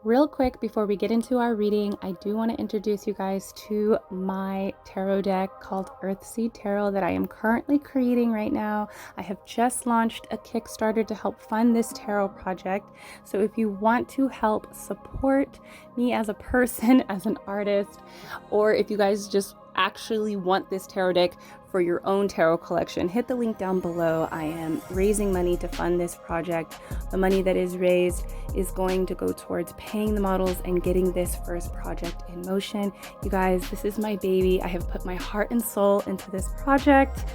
Real quick, before we get into our reading, I do want to introduce you guys to my tarot deck called EARTHSEED Tarot that I am currently creating right now. I have just launched a Kickstarter to help fund this tarot project. So if you want to help support me as a person, as an artist, or if you guys just actually want this tarot deck for your own tarot collection, hit the link down below. I am raising money to fund this project. The money that is raised is going to go towards paying the models and getting this first project in motion. You guys, this is my baby. I have put my heart and soul into this project,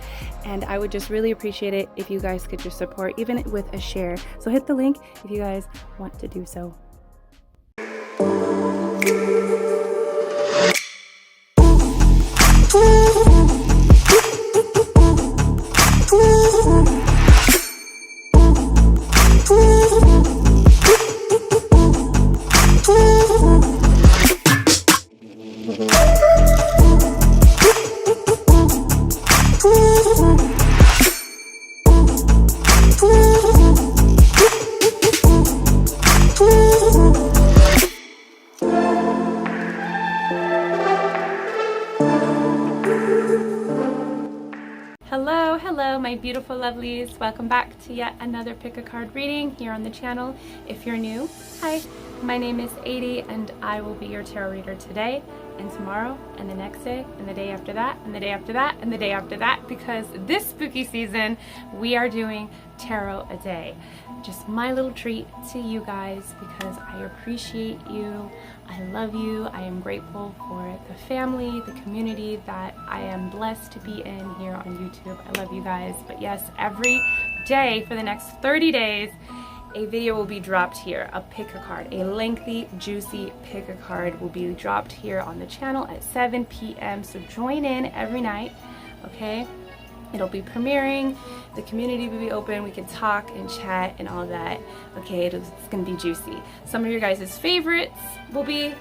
and I would just really appreciate it if you guys could just support, even with a share. So hit the link if you guys want to do so. Hello my beautiful lovelies, welcome back to yet another pick a card reading here on the channel. If you're new, hi, my name is ADIE and I will be your tarot reader today and tomorrow and the next day and the day after that and the day after that and the day after that, because this spooky season we are doing tarot a day. Just my little treat to you guys because I appreciate you. I love you. I am grateful for the family, the community that I am blessed to be in here on YouTube. I love you guys. But yes, every day for the next 30 days, a video will be dropped here, a pick a card, a lengthy, juicy pick a card will be dropped here on the channel at 7 p.m. So join in every night, okay? It'll be premiering, the community will be open, we can talk and chat and all that. Okay, it's gonna be juicy. Some of your guys' favorites will be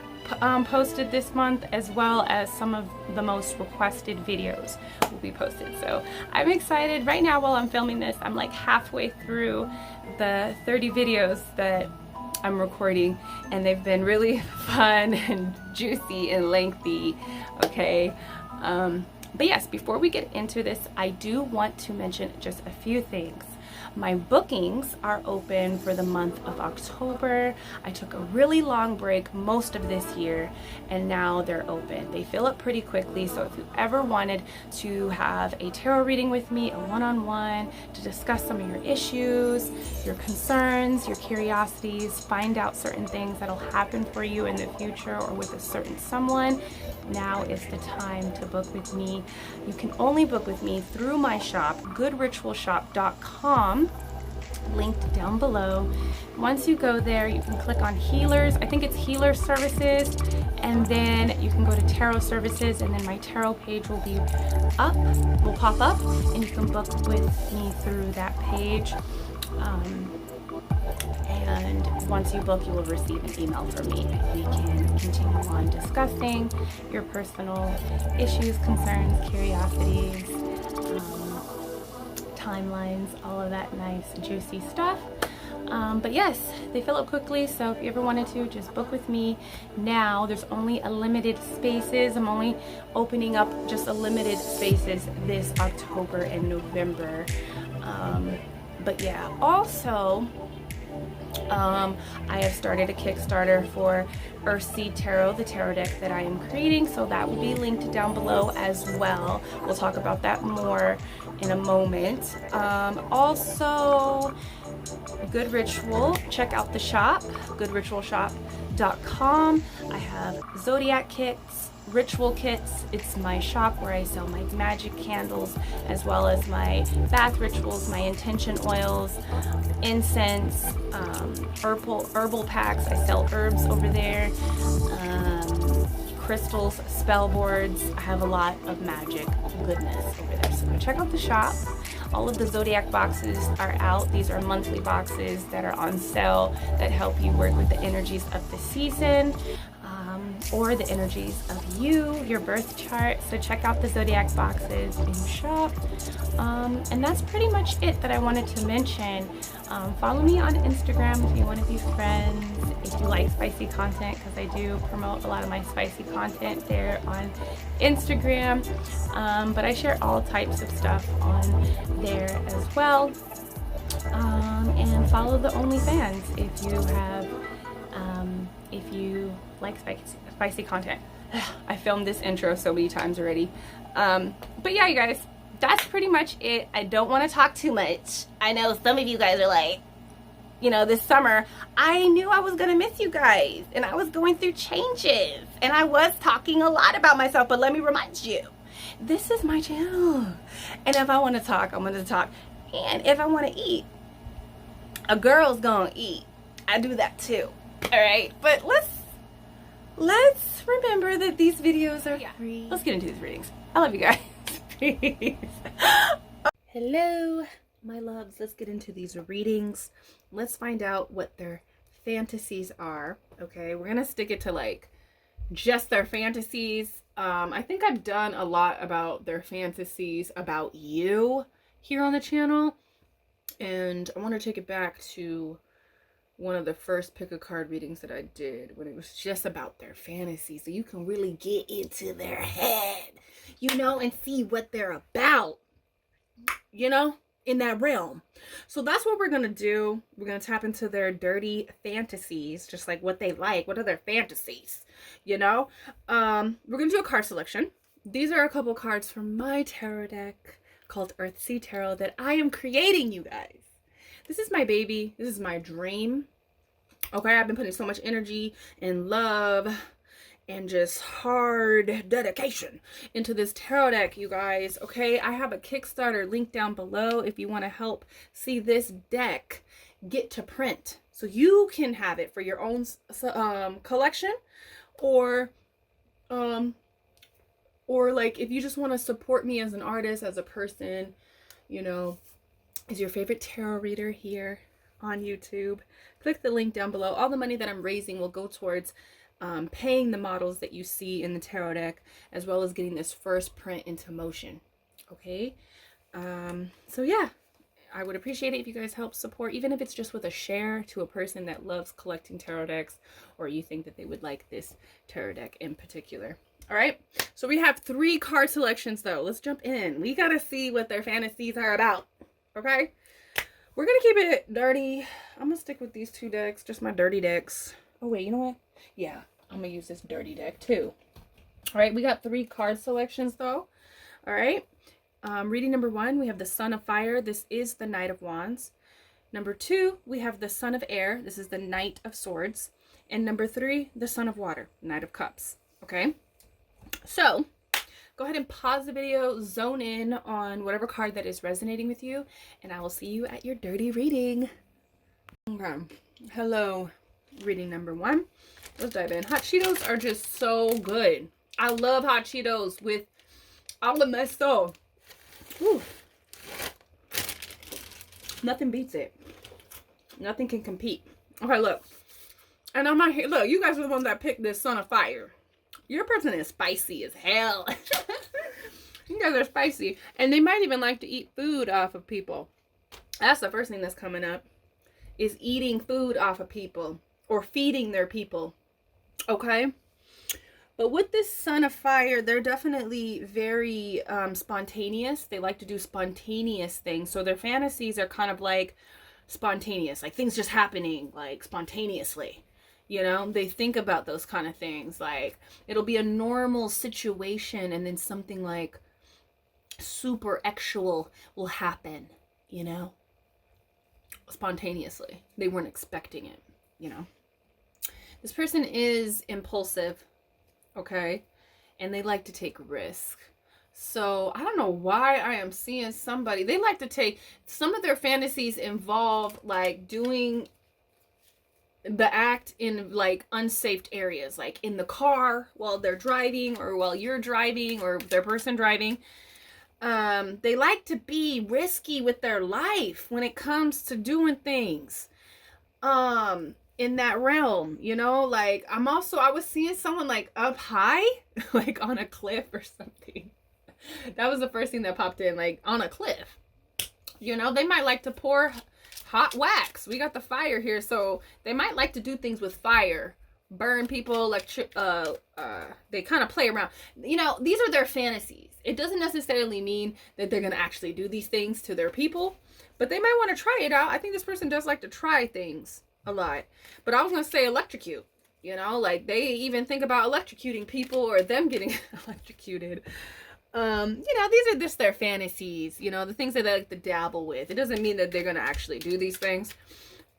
posted this month, as well as some of the most requested videos will be posted. So I'm excited. Right now while I'm filming this, I'm like halfway through the 30 videos that I'm recording, and they've been really fun and juicy and lengthy, okay? But yes, before we get into this, I do want to mention just a few things. My bookings are open for the month of October. I took a really long break most of this year, and now they're open. They fill up pretty quickly, so if you ever wanted to have a tarot reading with me, a one-on-one, to discuss some of your issues, your concerns, your curiosities, find out certain things that'll happen for you in the future or with a certain someone, now is the time to book with me. You can only book with me through my shop, goodritualshop.com, linked down below. Once you go there, you can click on healers. I think it's healer services, and then you can go to tarot services, and then my tarot page will be up, will pop up, and you can book with me through that page. And once you book, you will receive an email from me. We can continue on discussing your personal issues, concerns, curiosities, timelines, all of that nice juicy stuff. But yes, they fill up quickly, so if you ever wanted to, just book with me now. There's only a limited spaces. I'm only opening up just a limited spaces this October and November. But yeah, also I have started a Kickstarter for EARTHSEED Tarot, the tarot deck that I am creating, so that will be linked down below as well. We'll talk about that more in a moment. Also, Good Ritual, check out the shop, goodritualshop.com. I have zodiac kits, ritual kits. It's my shop where I sell my magic candles, as well as my bath rituals, my intention oils, incense, herbal packs. I sell herbs over there, crystals, spell boards. I have a lot of magic goodness over there, so go check out the shop. All of the zodiac boxes are out. These are monthly boxes that are on sale that help you work with the energies of the season. or the energies of you, your birth chart. So check out the zodiac boxes in shop. And that's pretty much it that I wanted to mention. Follow me on Instagram if you want to be friends, if you like spicy content, because I do promote a lot of my spicy content there on Instagram. But I share all types of stuff on there as well. And follow the OnlyFans if you have, if you like spicy content. I filmed this intro so many times already. But yeah, you guys, that's pretty much it. I don't want to talk too much. I know some of you guys are like, you know, this summer, I knew I was going to miss you guys. And I was going through changes. And I was talking a lot about myself. But let me remind you, this is my channel. And if I want to talk, I'm going to talk. And if I want to eat, a girl's going to eat. I do that too. All right. But let's remember that these videos are free. Let's get into these readings. I love you guys. Peace. Hello, my loves. Let's get into these readings. Let's find out what their fantasies are. Okay, we're gonna stick it to like just their fantasies. I think I've done a lot about their fantasies about you here on the channel, and I want to take it back to one of the first pick a card readings that I did when it was just about their fantasies, so you can really get into their head, you know, and see what they're about, you know, in that realm. So that's what we're gonna do. We're gonna tap into their dirty fantasies, just like what they like. What are their fantasies, you know? We're gonna do a card selection. These are a couple cards from my tarot deck called EARTHSEED Tarot that I am creating, you guys. This is my baby. This is my dream. Okay, I've been putting so much energy and love and just hard dedication into this tarot deck, you guys. Okay, I have a Kickstarter link down below if you want to help see this deck get to print, so you can have it for your own collection, or like if you just want to support me as an artist, as a person, you know, is your favorite tarot reader here on YouTube. Click the link down below. All the money that I'm raising will go towards paying the models that you see in the tarot deck, as well as getting this first print into motion. Okay, so yeah, I would appreciate it if you guys help support, even if it's just with a share to a person that loves collecting tarot decks, or you think that they would like this tarot deck in particular. All right, so we have 3 card selections though. Let's jump in. We gotta see what their fantasies are about. Okay, we're gonna keep it dirty. I'm gonna stick with these 2 decks, just my dirty decks. Oh wait, you know what? Yeah, I'm gonna use this dirty deck too. All right, we got 3 card selections though. All right, reading number 1, we have the Son of Fire. This is the Knight of Wands. Number 2, we have the Son of Air. This is the Knight of Swords. And number 3, the Son of Water, Knight of Cups. Okay, so go ahead and pause the video, zone in on whatever card that is resonating with you, and I will see you at your dirty reading. Okay, hello, reading number 1. Let's dive in. Hot Cheetos are just so good. I love hot Cheetos with all of my stuff. Whew. Nothing beats it. Nothing can compete. Okay, look. And I'm not here. Look, you guys are the ones that picked this Son of Fire. Your person is spicy as hell. You guys are spicy. And they might even like to eat food off of people. That's the first thing that's coming up, is eating food off of people or feeding their people. Okay? But with this Son of Fire, they're definitely very spontaneous. They like to do spontaneous things. So their fantasies are kind of like spontaneous, like things just happening like spontaneously. You know, they think about those kind of things. Like, it'll be a normal situation and then something like super actual will happen, you know, spontaneously. They weren't expecting it, you know. This person is impulsive, okay, and they like to take risk. So I don't know why I am seeing somebody, they like to take, some of their fantasies involve like doing the act in like unsafe areas, like in the car while they're driving, or while you're driving, or their person driving. They like to be risky with their life when it comes to doing things. in that realm, you know? Like, I was seeing someone like up high, like on a cliff or something. That was the first thing that popped in, like on a cliff. You know, they might like to pour hot wax. We got the fire here, so they might like to do things with fire. Burn people, they kind of play around. You know, these are their fantasies. It doesn't necessarily mean that they're going to actually do these things to their people, but they might want to try it out. I think this person does like to try things a lot. But I was going to say electrocute. You know, like they even think about electrocuting people or them getting electrocuted. You know, these are just their fantasies, you know, the things that they like to dabble with. It doesn't mean that they're going to actually do these things.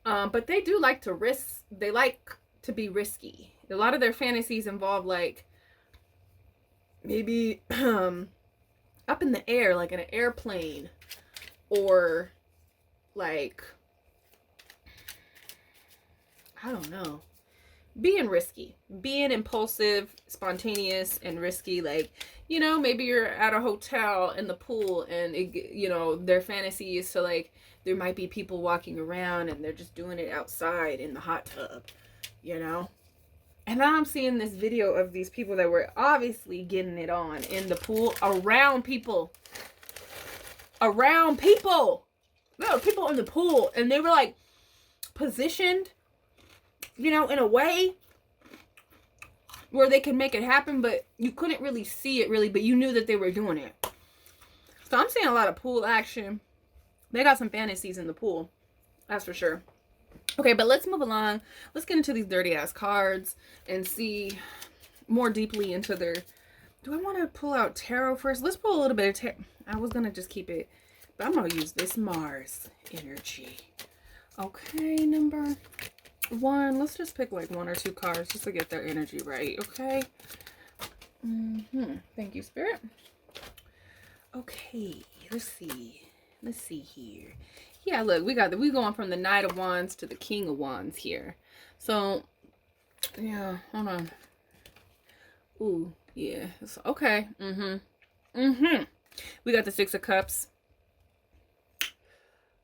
But they do like to risk. They like to be risky. A lot of their fantasies involve like maybe up in the air, like in an airplane, or like, I don't know, being risky, being impulsive, spontaneous, and risky. Like, you know, maybe you're at a hotel in the pool and you know, their fantasy is to like, there might be people walking around and they're just doing it outside in the hot tub, you know. And now I'm seeing this video of these people that were obviously getting it on in the pool around people. Around people. There were people in the pool and they were like positioned, you know, in a way where they could make it happen, but you couldn't really see it really, but you knew that they were doing it. So I'm seeing a lot of pool action. They got some fantasies in the pool. That's for sure. Okay, but let's move along. Let's get into these dirty ass cards and see more deeply into their... Do I want to pull out tarot first? Let's pull a little bit of tarot. I was going to just keep it, but I'm going to use this Mars energy. Okay, number 1. Let's just pick like 1 or 2 cards just to get their energy right, okay? Thank you, Spirit. Okay, let's see. Let's see here. Yeah, look, we going from the Knight of Wands to the King of Wands here. So, yeah, hold on. Ooh, yeah. Okay. We got the 6 of Cups.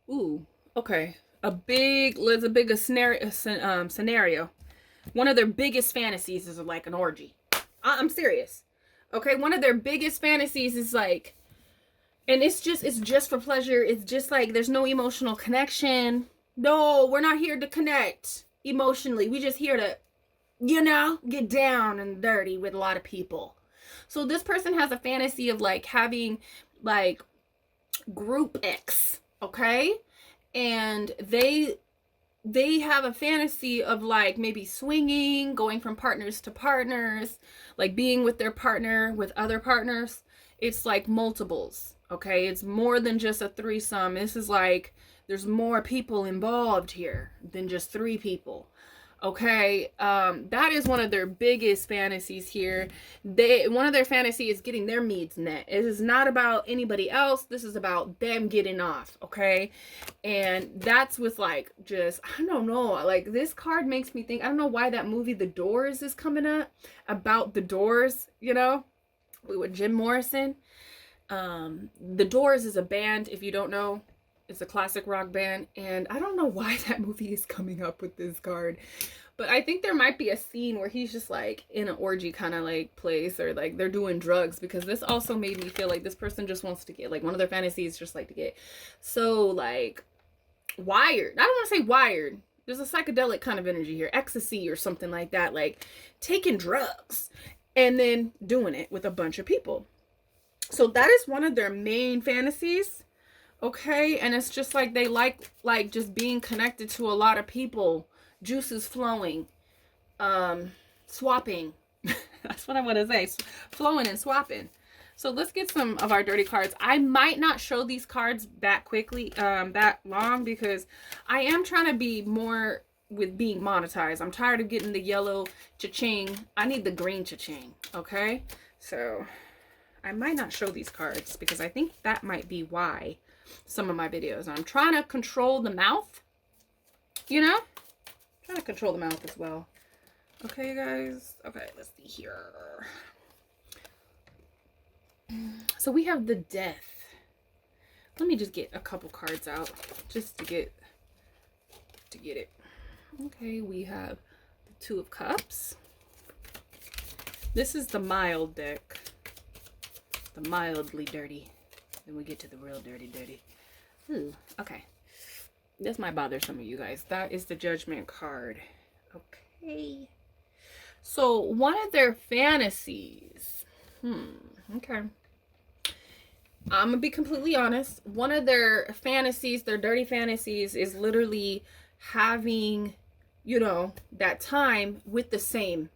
Ooh, okay. There's a bigger scenario. One of their biggest fantasies is like an orgy. I'm serious. Okay, one of their biggest fantasies is like, and it's just for pleasure. It's just like there's no emotional connection. No, we're not here to connect emotionally. We just here to, you know, get down and dirty with a lot of people. So this person has a fantasy of like having like group X, okay? And they have a fantasy of like maybe swinging, going from partners to partners, like being with their partner with other partners. It's like multiples. Okay, it's more than just a threesome. This is like, there's more people involved here than just 3 people. Okay, that is one of their biggest fantasies here. One of their fantasies is getting their needs met. It is not about anybody else. This is about them getting off, okay? And that's with like, just, I don't know, like this card makes me think, I don't know why that movie The Doors is coming up, about the Doors, you know, with Jim Morrison. The Doors is a band, if you don't know. It's a classic rock band, and I don't know why that movie is coming up with this card, but I think there might be a scene where he's just like in an orgy kind of like place, or like they're doing drugs, because this also made me feel like this person just wants to get, like, one of their fantasies just like to get so like wired. I don't want to say wired. There's a psychedelic kind of energy here, ecstasy or something like that, like taking drugs and then doing it with a bunch of people. So that is one of their main fantasies. Okay, and it's just like they like just being connected to a lot of people, juices flowing, swapping. That's what I want to say, flowing and swapping. So let's get some of our dirty cards. I might not show these cards that quickly, that long, because I am trying to be more with being monetized. I'm tired of getting the yellow cha-ching. I need the green cha-ching, okay? So I might not show these cards because I think that might be why some of my videos. I'm trying to control the mouth, you know? I'm trying to control the mouth as well. Okay, guys. Okay, let's see here. So we have the Death. Let me just get a couple cards out just to get it. Okay, we have the Two of Cups. This is the mild deck. The mildly dirty. Then we get to the real dirty. Ooh, okay. This might bother some of you guys. That is the Judgment card. Okay. So, one of their fantasies. Okay. I'm gonna be completely honest. One of their fantasies, their dirty fantasies, is literally having, you know, that time with the same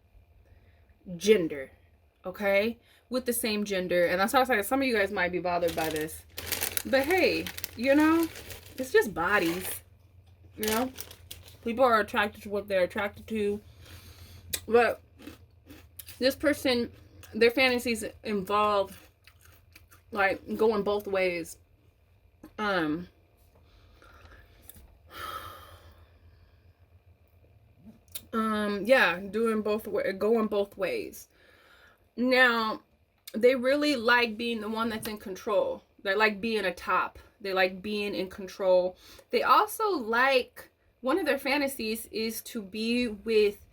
gender. Okay? With the same gender. And that's why I was like, some of you guys might be bothered by this. But hey, you know, it's just bodies. You know? People are attracted to what they're attracted to. But this person, their fantasies involve like going both ways. Yeah, going both ways. Now, they really like being the one that's in control. They like being a top. They like being in control. They also like, one of their fantasies is to be with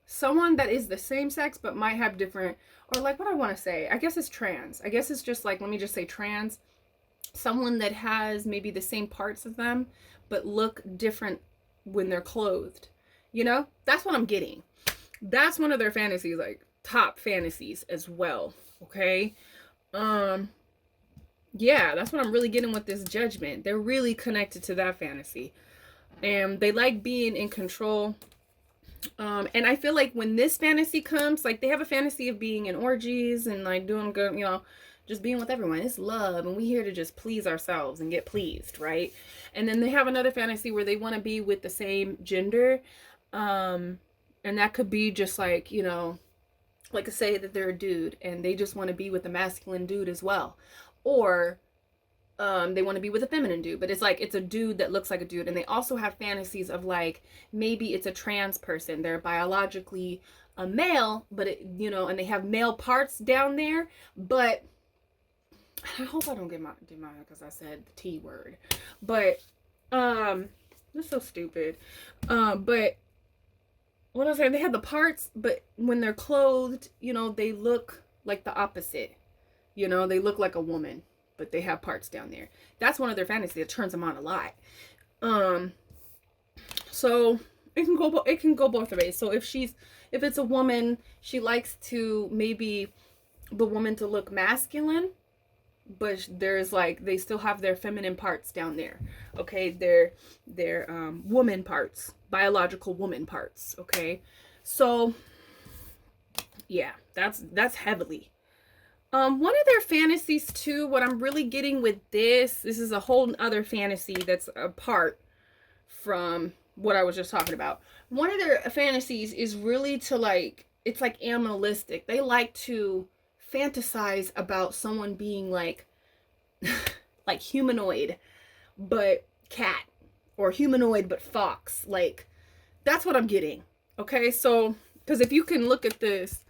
someone that is the same sex but might have different, or like, what I want to say, I guess it's trans. I guess it's just like, let me just say trans. Someone that has maybe the same parts of them but look different when they're clothed. You know? That's what I'm getting. That's one of their fantasies, like top fantasies as well. Okay? Yeah, that's what I'm really getting with this Judgment. They're really connected to that fantasy. And they like being in control. And I feel like when this fantasy comes, like they have a fantasy of being in orgies and like doing good, you know, just being with everyone. It's love, and we're here to just please ourselves and get pleased, right? And then they have another fantasy where they want to be with the same gender. And that could be just like, you know, like I say that they're a dude and they just want to be with a masculine dude as well. Or they want to be with a feminine dude, but it's like it's a dude that looks like a dude. And they also have fantasies of like, maybe it's a trans person. They're biologically a male, but it, you know, and they have male parts down there. But I hope I don't get my because I said the T word. But that's so stupid. But what I was saying, they have the parts, but when they're clothed, you know, they look like the opposite. You know, they look like a woman, but they have parts down there. That's one of their fantasies that turns them on a lot. So it can go both ways. So if it's a woman, she likes to maybe the woman to look masculine, but there's like, they still have their feminine parts down there. Okay, they're woman parts, biological woman parts. Okay, so yeah, that's heavily. One of their fantasies too, what I'm really getting with this is a whole other fantasy that's apart from what I was just talking about. One of their fantasies is really to like, it's like animalistic. They like to fantasize about someone being like like humanoid but cat, or humanoid but fox. Like, that's what I'm getting. Okay, so because if you can look at this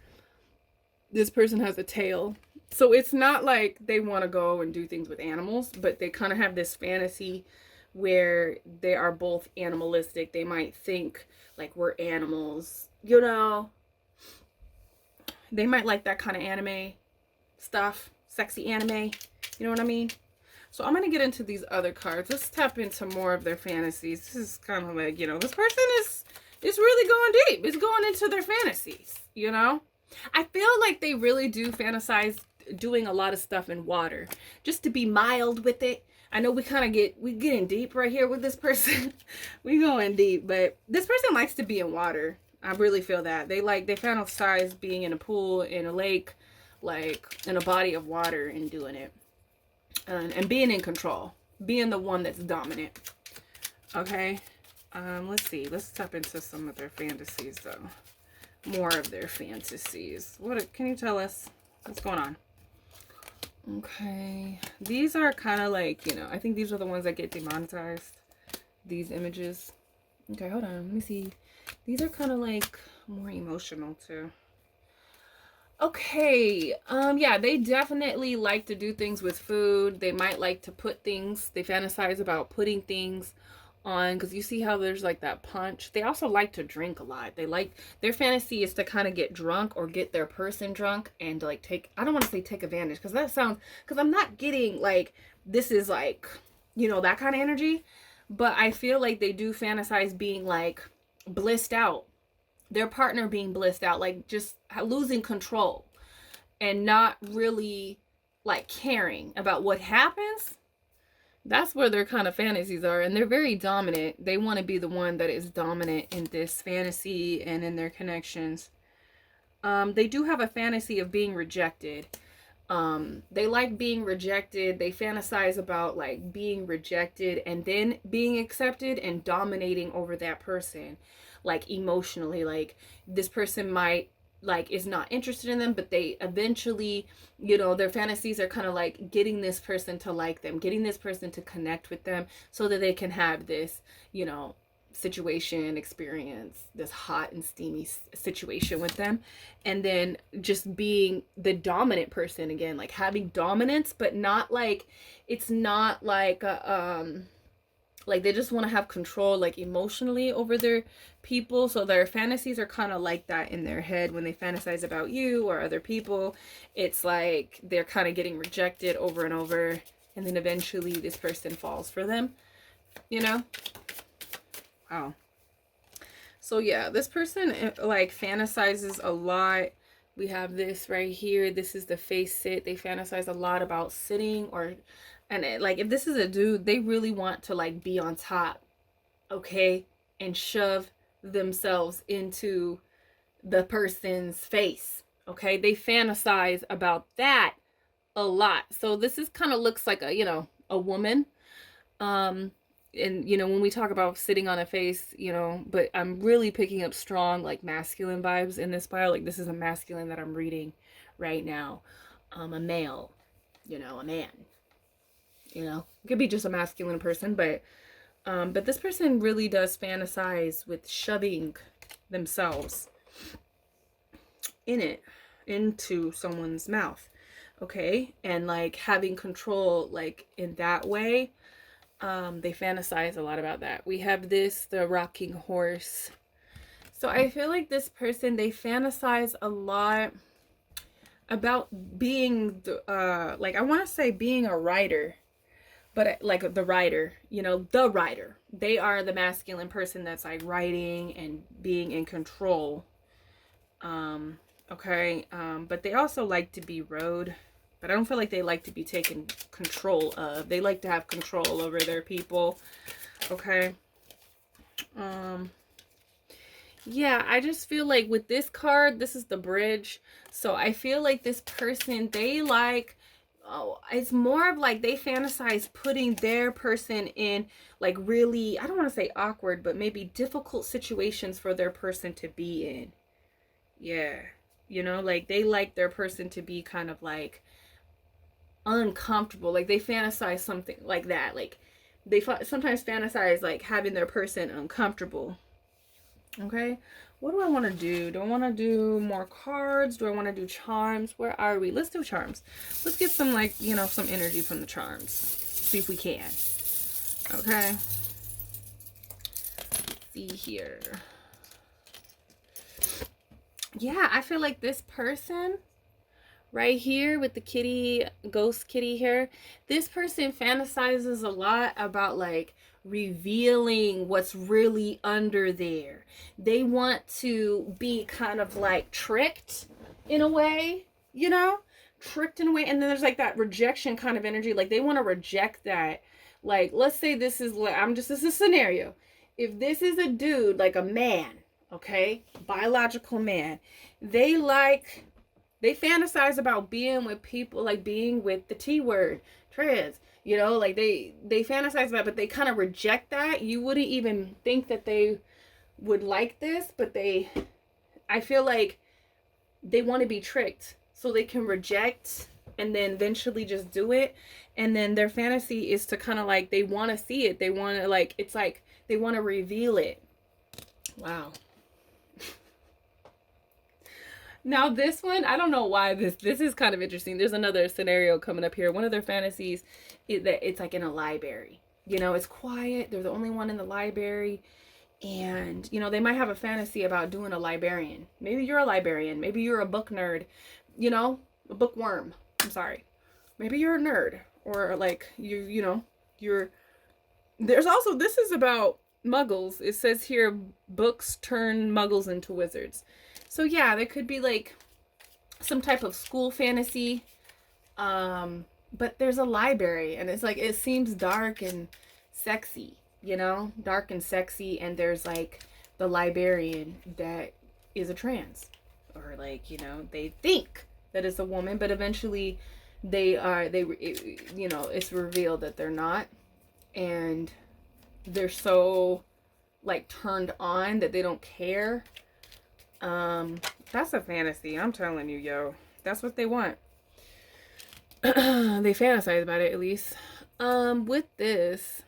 person has a tail, so it's not like they want to go and do things with animals, but they kind of have this fantasy where they are both animalistic. They might think like we're animals, you know. They might like that kind of anime stuff, sexy anime, you know what I mean? So I'm going to get into these other cards. Let's tap into more of their fantasies. This is kind of like, you know, this person is really going deep. It's going into their fantasies, you know? I feel like they really do fantasize doing a lot of stuff in water, just to be mild with it. I know we getting deep right here with this person. We going deep, but this person likes to be in water. I really feel that. They fantasize being in a pool, in a lake, like in a body of water and doing it. And being in control, being the one that's dominant. Okay. Let's see. Let's tap into some of their fantasies though. More of their fantasies. What can you tell us? What's going on? Okay. These are kind of like, you know, I think these are the ones that get demonetized. These images. Okay, hold on. Let me see. These are kind of like more emotional too. Okay. Yeah, they definitely like to do things with food. They might like to put things, they fantasize about putting things on, because you see how there's like that punch. They also like to drink a lot. They like, their fantasy is to kind of get drunk or get their person drunk and like take, I don't want to say take advantage, because that sounds, because I'm not getting like, this is like, you know, that kind of energy. But I feel like they do fantasize being like blissed out, their partner being blissed out, like just losing control and not really like caring about what happens. That's where their kind of fantasies are. And they're very dominant. They want to be the one that is dominant in this fantasy and in their connections. They do have a fantasy of being rejected. They like being rejected. They fantasize about like being rejected and then being accepted and dominating over that person, like emotionally. Like this person might like is not interested in them, but they eventually, you know, their fantasies are kind of like getting this person to like them, getting this person to connect with them so that they can have this, you know, situation, experience, this hot and steamy situation with them. And then just being the dominant person again, like having dominance, but not like, it's not like like they just want to have control like emotionally over their people. So their fantasies are kind of like that in their head when they fantasize about you or other people. It's like they're kind of getting rejected over and over, and then eventually this person falls for them, you know. Wow. So yeah, this person like fantasizes a lot. We have this right here. This is the face sit. They fantasize a lot about sitting, or and like if this is a dude, they really want to like be on top, okay, and shove themselves into the person's face, okay. They fantasize about that a lot. So this is kind of looks like a, you know, a woman. And you know, when we talk about sitting on a face, you know, but I'm really picking up strong like masculine vibes in this pile. Like this is a masculine that I'm reading right now. A male, you know, a man, you know, it could be just a masculine person, but this person really does fantasize with shoving themselves into someone's mouth, okay, and like having control like in that way. They fantasize a lot about that. We have this, the rocking horse. So I feel like this person, they fantasize a lot about being like, I want to say being a writer, but like the writer, you know, the writer. They are the masculine person that's like writing and being in control. Okay. But they also like to be rode, but I don't feel like they like to be taken control of. They like to have control over their people. Okay. Yeah, I just feel like with this card, this is the bridge. So I feel like this person, they like, oh, it's more of like they fantasize putting their person in like really, I don't want to say awkward, but maybe difficult situations for their person to be in. Yeah. You know, like they like their person to be kind of like uncomfortable. Like they fantasize something like that. Like they sometimes fantasize like having their person uncomfortable. Okay, what do I want to do? Do I want to do more cards? Do I want to do charms? Where are we? Let's do charms. Let's get some like, you know, some energy from the charms. See if we can. Okay. Let's see here. Yeah, I feel like this person right here with the kitty, ghost kitty here, this person fantasizes a lot about like revealing what's really under there. They want to be kind of like tricked in a way, you know, tricked in a way. And then there's like that rejection kind of energy. Like they want to reject that. Like, let's say this is like, this is a scenario. If this is a dude, like a man, okay, biological man, they fantasize about being with people, like being with the T word, trans, you know, like they fantasize about it, but they kind of reject that. You wouldn't even think that they would like this, but I feel like they want to be tricked so they can reject and then eventually just do it. And then their fantasy is to kind of like, they want to see it. They want to like, it's like they want to reveal it. Wow. Now this one, I don't know why this is kind of interesting. There's another scenario coming up here. One of their fantasies is that it's like in a library. You know, it's quiet. They're the only one in the library. And, you know, they might have a fantasy about doing a librarian. Maybe you're a librarian. Maybe you're a book nerd. You know, a bookworm. I'm sorry. Maybe you're a nerd. Or like, you know, there's also, this is about muggles. It says here, books turn muggles into wizards. So yeah, there could be like some type of school fantasy. But there's a library, and it's like, it seems dark and sexy, you know, dark and sexy. And there's like the librarian that is a trans, or like, you know, they think that it's a woman, but eventually you know, it's revealed that they're not. And they're so like turned on that they don't care. That's a fantasy. I'm telling you, yo, that's what they want. They fantasize about it, at least. With this,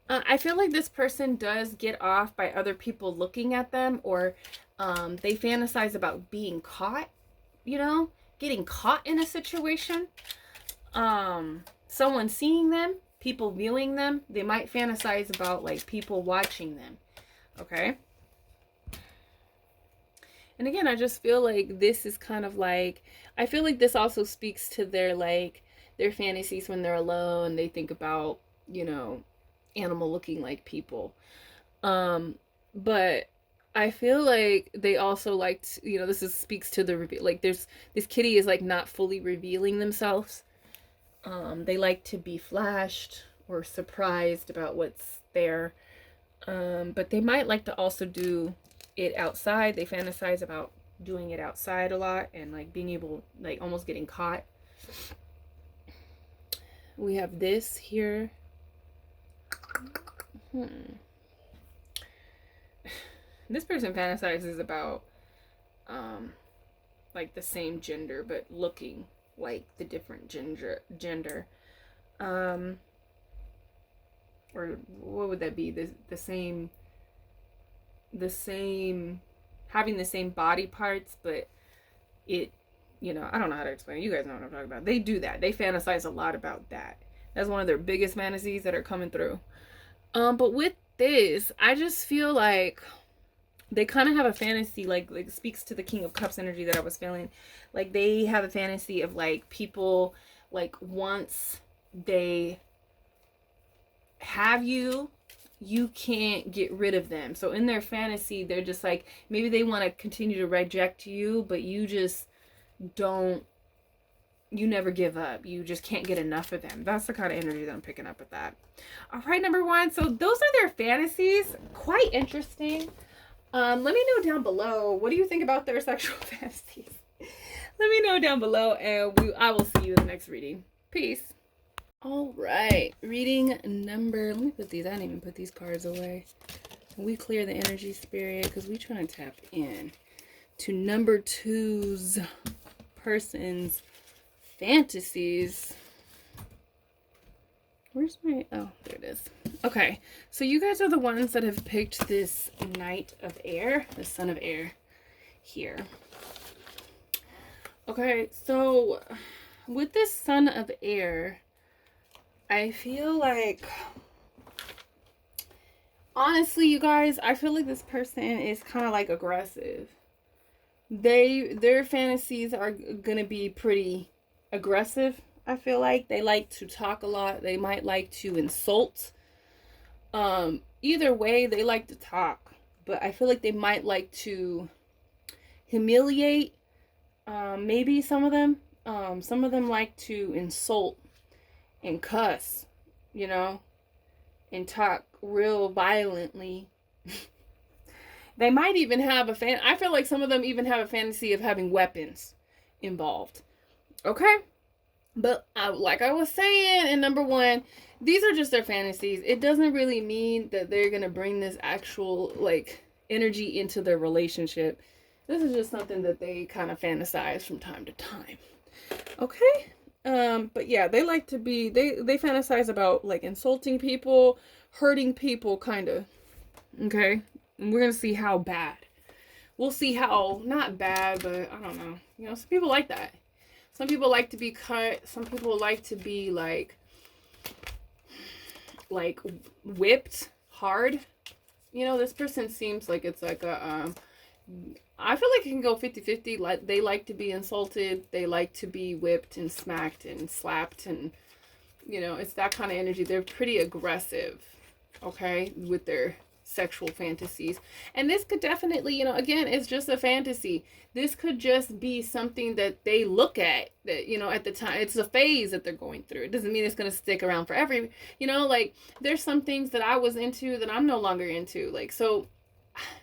I feel like this person does get off by other people looking at them, or they fantasize about being caught, you know, getting caught in a situation. Someone seeing them, people viewing them. They might fantasize about like people watching them. Okay. And again, I just feel like this is kind of like, I feel like this also speaks to their like their fantasies when they're alone. They think about, you know, animal looking like people. But I feel like they also like to, you know, speaks to the reveal. Like this kitty is like not fully revealing themselves. They like to be flashed or surprised about what's there. But they might like to also do it outside. They fantasize about doing it outside a lot, and like being able, like almost getting caught. We have this here. This person fantasizes about like the same gender but looking like the different gender. Or what would that be? The same having the same body parts, but it, you know, I don't know how to explain it. You guys know what I'm talking about. They do that. They fantasize a lot about that. That's one of their biggest fantasies that are coming through. But with this, I just feel like they kind of have a fantasy, like speaks to the King of Cups energy that I was feeling. Like they have a fantasy of like people, like once they have you can't get rid of them. So in their fantasy, they're just like, maybe they want to continue to reject you, but you just don't, you never give up. You just can't get enough of them. That's the kind of energy that I'm picking up with that. All right, number one. So those are their fantasies. Quite interesting. Let me know down below, what do you think about their sexual fantasies? Let me know down below, and I will see you in the next reading. Peace. All right, reading number, let me put these, I didn't even put these cards away. We clear the energy, spirit, because we trying to tap in to number 2's person's fantasies. Where's my, oh, there it is. Okay, so you guys are the ones that have picked this Knight of Air, the Son of Air here. Okay, so with this Son of Air, I feel like, honestly, you guys, I feel like this person is kind of like aggressive. Their fantasies are going to be pretty aggressive. I feel like they like to talk a lot. They might like to insult. Either way, they like to talk, but I feel like they might like to humiliate. Maybe some of them like to insult and cuss, you know, and talk real violently. They might even have I feel like some of them even have a fantasy of having weapons involved. Okay? But like I was saying in number 1, these are just their fantasies. It doesn't really mean that they're going to bring this actual like energy into their relationship. This is just something that they kind of fantasize from time to time. Okay? But yeah, they like to be, they fantasize about like insulting people, hurting people, kind of. Okay? And we're going to see how bad. We'll see how, not bad, but I don't know. You know, some people like that. Some people like to be cut. Some people like to be like, like whipped hard. You know, this person seems like it's like a I feel like it can go 50-50. Like they like to be insulted, they like to be whipped and smacked and slapped, and you know, it's that kind of energy. They're pretty aggressive, okay, with their sexual fantasies. And this could definitely, you know, again, it's just a fantasy. This could just be something that they look at, that, you know, at the time. It's a phase that they're going through. It doesn't mean it's going to stick around forever. You know, like, there's some things that I was into that I'm no longer into. Like, so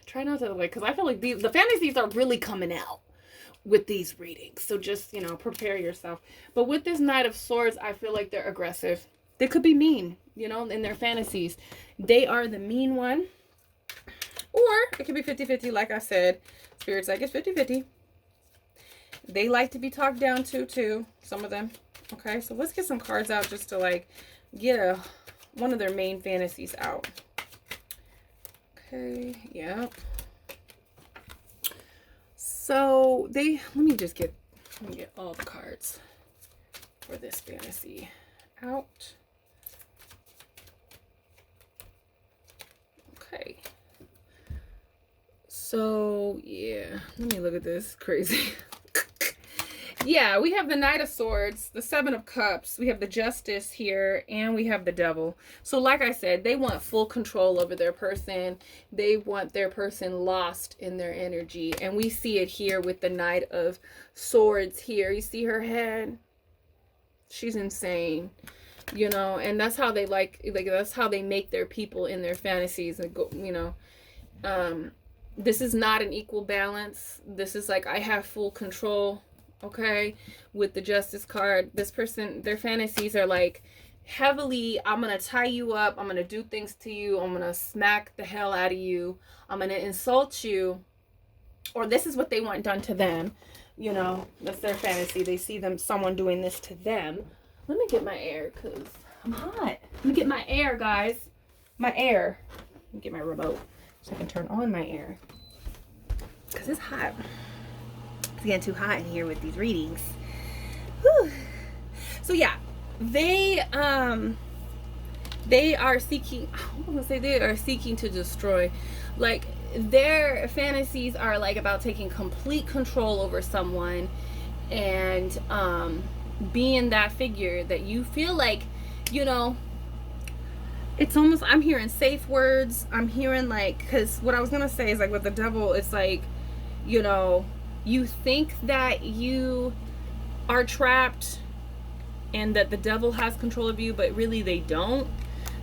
try not to, like, because I feel like the fantasies are really coming out with these readings. So just, you know, prepare yourself. But with this Knight of Swords, I feel like they're aggressive. They could be mean, you know, in their fantasies. They are the mean one. Or it could be 50-50, like I said. Spirit's like, it's 50-50. They like to be talked down to, too. Some of them. Okay, so let's get some cards out just to, like, get one of their main fantasies out. Okay, yeah. So, let me get all the cards for this fantasy out. Okay. So, yeah, let me look at this. Crazy. Yeah, we have the Knight of Swords, the Seven of Cups, we have the Justice here, and we have the Devil. So like I said, they want full control over their person. They want their person lost in their energy. And we see it here with the Knight of Swords here. You see her head? She's insane. You know, and that's how they that's how they make their people in their fantasies and go, you know. This is not an equal balance. This is like, I have full control. Okay, with the Justice card, this person, their fantasies are like heavily, I'm gonna tie you up, I'm gonna do things to you, I'm gonna smack the hell out of you, I'm gonna insult you, or this is what they want done to them. You know, that's their fantasy. They see someone doing this to them. Let me get my air because I'm hot. Let me get my air, guys. My air. Let me get my remote so I can turn on my air because it's hot. It's getting too hot in here with these readings. Whew. So yeah, they are seeking, I'm gonna say they are seeking to destroy. Like, their fantasies are like about taking complete control over someone and being that figure that you feel like, you know, it's almost, I'm hearing safe words. I'm hearing like, because what I was gonna say is like with the Devil, it's like, you know, you think that you are trapped and that the Devil has control of you, but really they don't.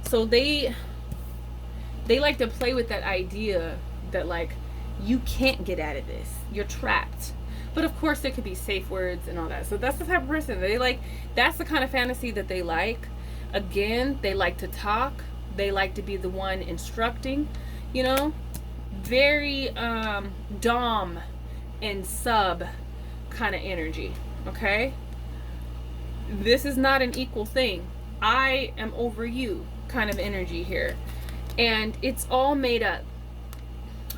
So they like to play with that idea that like you can't get out of this. You're trapped. But of course there could be safe words and all that. So that's the type of person they like. That's the kind of fantasy that they like. Again, they like to talk. They like to be the one instructing, you know. Very dom and sub kind of energy. Okay, this is not an equal thing. I am over you kind of energy here, and it's all made up.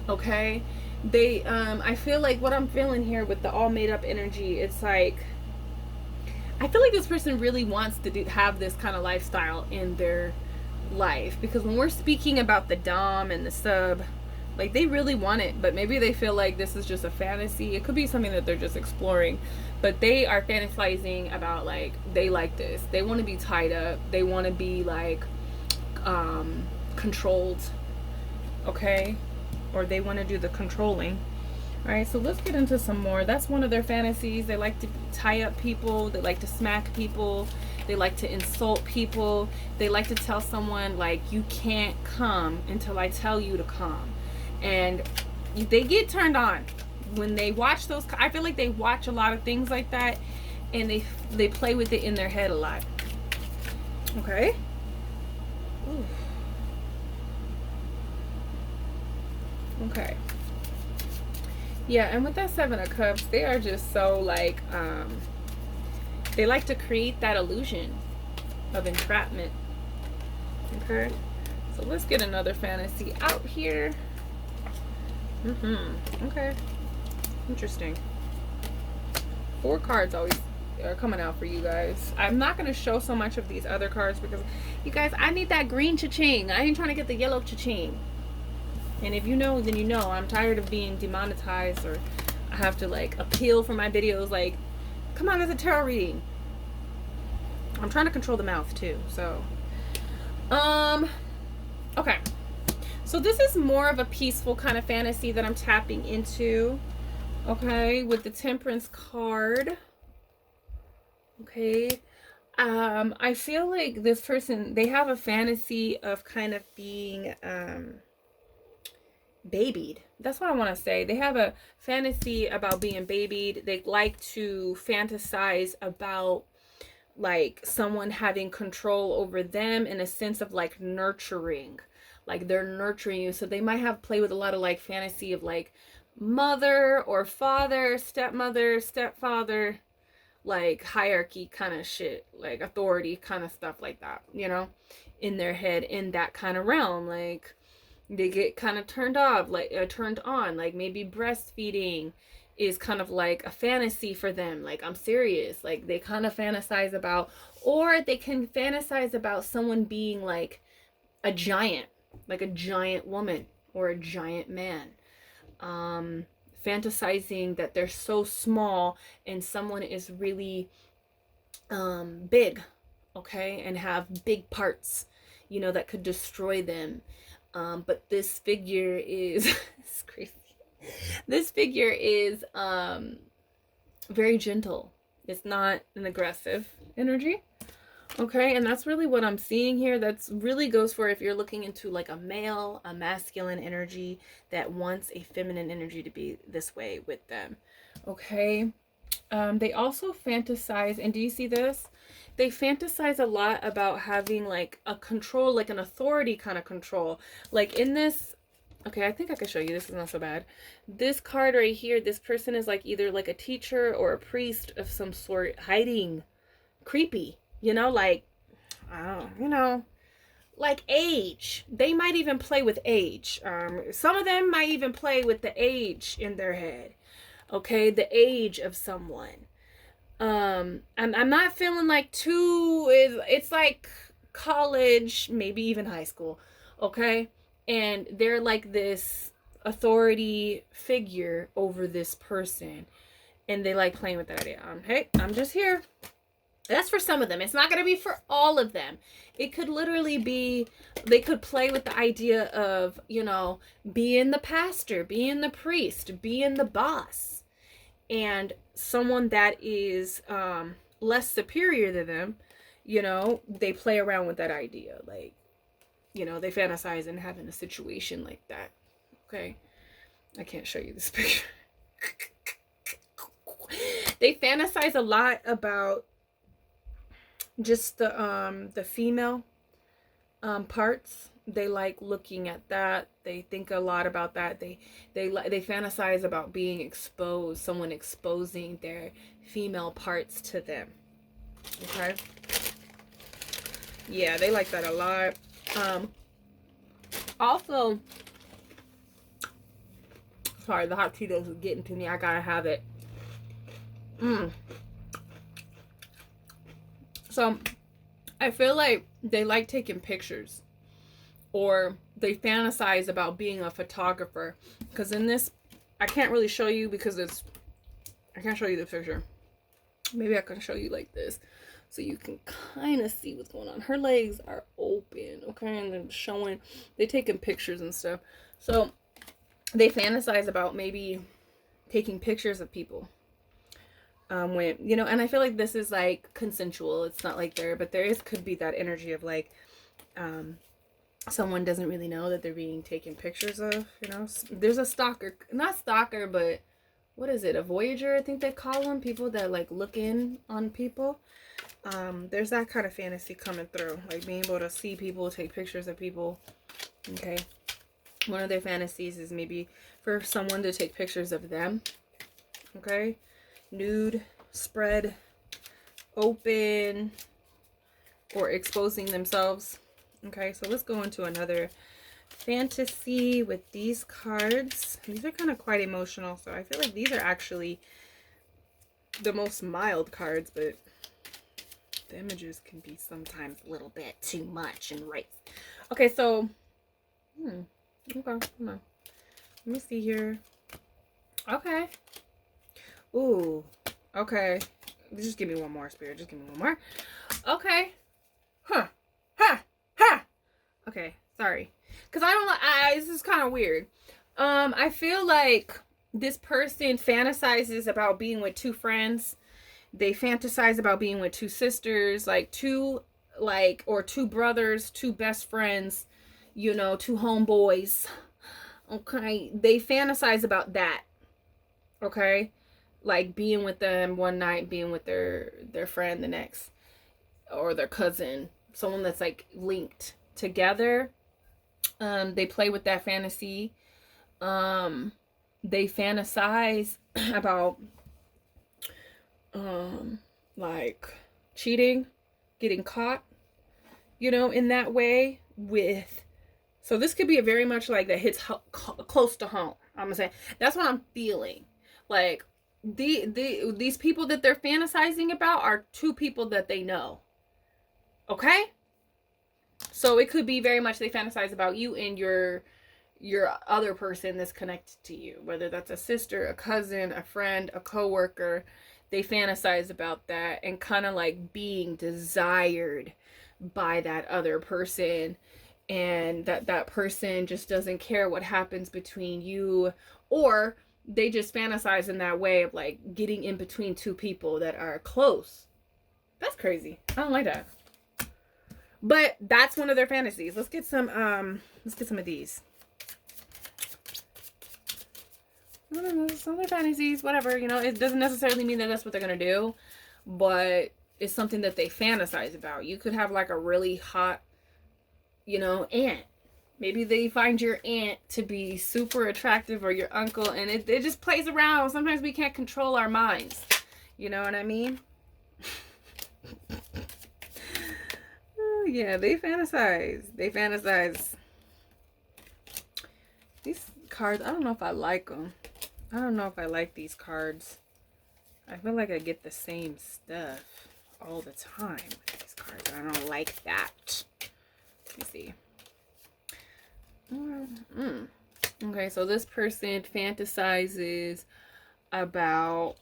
Okay, they I feel like what I'm feeling here with the all made up energy, it's like I feel like this person really wants to have this kind of lifestyle in their life, because when we're speaking about the dom and the sub, like they really want it, but maybe they feel like this is just a fantasy. It could be something that they're just exploring, but they are fantasizing about like they like this. They want to be tied up. They want to be like controlled, okay? Or they want to do the controlling. All right, so let's get into some more. That's one of their fantasies. They like to tie up people. They like to smack people. They like to insult people. They like to tell someone like, you can't come until I tell you to come. And they get turned on when they watch those. I feel like they watch a lot of things like that, and they play with it in their head a lot. Okay. Ooh. Okay. Yeah, and with that Seven of Cups, they are just so like they like to create that illusion of entrapment. Okay, so let's get another fantasy out here. Okay, interesting. 4 cards always are coming out for you guys. I'm not going to show so much of these other cards because, you guys, I need that green cha-ching. I ain't trying to get the yellow cha-ching. And if you know, then you know. I'm tired of being demonetized, or I have to like appeal for my videos. Like, come on, it's a tarot reading. I'm trying to control the mouth too. So, okay. So this is more of a peaceful kind of fantasy that I'm tapping into. Okay, with the Temperance card. Okay. I feel like this person, they have a fantasy of kind of being babied. That's what I want to say. They have a fantasy about being babied. They like to fantasize about like someone having control over them in a sense of like nurturing. Like they're nurturing you. So they might have play with a lot of like fantasy of like mother or father, stepmother, stepfather, like hierarchy kind of shit, like authority kind of stuff like that, you know, in their head, in that kind of realm. Like they get kind of turned off, like turned on, like maybe breastfeeding is kind of like a fantasy for them. Like, I'm serious. Like they kind of fantasize about, or they can fantasize about someone being like a giant woman or a giant man. Fantasizing that they're so small and someone is really big, okay, and have big parts, you know, that could destroy them. But this figure is it's crazy. This figure is very gentle. It's not an aggressive energy. Okay, and that's really what I'm seeing here. That's really goes for if you're looking into like a male, a masculine energy that wants a feminine energy to be this way with them. Okay. They also fantasize, and do you see this? They fantasize a lot about having like a control, like an authority kind of control. Like in this, okay, I think I can show you. This is not so bad. This card right here, this person is like either like a teacher or a priest of some sort, hiding, creepy. You know, like, I don't know, you know, like age. They might even play with age. Some of them might even play with the age in their head. Okay, the age of someone. I'm not feeling like it's like college, maybe even high school. Okay, and they're like this authority figure over this person, and they like playing with that idea. Hey, I'm just here. That's for some of them. It's not going to be for all of them. It could literally be, they could play with the idea of, you know, being the pastor, being the priest, being the boss. And someone that is less superior to them, you know, they play around with that idea. Like, you know, they fantasize in having a situation like that. Okay. I can't show you this picture. They fantasize a lot about just the female parts. They like looking at that. They think a lot about that. They fantasize about being exposed, someone exposing their female parts to them. Okay, yeah, they like that a lot. Also, sorry, the hot Cheetos is getting to me. I gotta have it. So I feel like they like taking pictures, or they fantasize about being a photographer. Because in this, I can't really show you because I can't show you the picture. Maybe I can show you like this so you can kind of see what's going on. Her legs are open, okay, and they're showing, they taking pictures and stuff. So they fantasize about maybe taking pictures of people. When, you know, and I feel like this is like consensual. It's not like but there could be that energy of like, someone doesn't really know that they're being taken pictures of, you know. There's a stalker, not stalker, but what is it? A voyager, I think they call them, people that like look in on people. There's that kind of fantasy coming through, like being able to see people, take pictures of people. Okay. One of their fantasies is maybe for someone to take pictures of them. Okay. Nude, spread, open, or exposing themselves. Okay, so let's go into another fantasy with these cards. These are kind of quite emotional, so I feel like these are actually the most mild cards, but the images can be sometimes a little bit too much and right. Okay, so okay, hold on. Let me see here. Okay. Ooh. Okay. Just give me one more, Spirit. Just give me one more. Okay. Huh. Ha. Ha. Okay. Sorry. Because I don't like... this is kind of weird. I feel like this person fantasizes about being with two friends. They fantasize about being with two sisters. Like two brothers, two best friends. You know, two homeboys. Okay. They fantasize about that. Okay. Like being with them one night, being with their friend the next, or their cousin, someone that's like linked together. They play with that fantasy. They fantasize about like cheating, getting caught, you know, in that way with. So this could be a very much like that hits close to home. I'm gonna say that's what I'm feeling. Like these people that they're fantasizing about are two people that they know. Okay? So it could be very much they fantasize about you and your other person that's connected to you, whether that's a sister, a cousin, a friend, a coworker. They fantasize about that and kind of like being desired by that other person, and that person just doesn't care what happens between you, or they just fantasize in that way of like getting in between two people that are close. That's crazy. I don't like that. But that's one of their fantasies. Let's get some of these. Some of their fantasies, whatever, you know, it doesn't necessarily mean that that's what they're gonna do, but it's something that they fantasize about. You could have like a really hot, you know, aunt. Maybe they find your aunt to be super attractive, or your uncle, and it just plays around. Sometimes we can't control our minds. You know what I mean? Oh, yeah, they fantasize. They fantasize. These cards, I don't know if I like them. I don't know if I like these cards. I feel like I get the same stuff all the time with these cards. I don't like that. Let me see. Okay, so this person fantasizes about,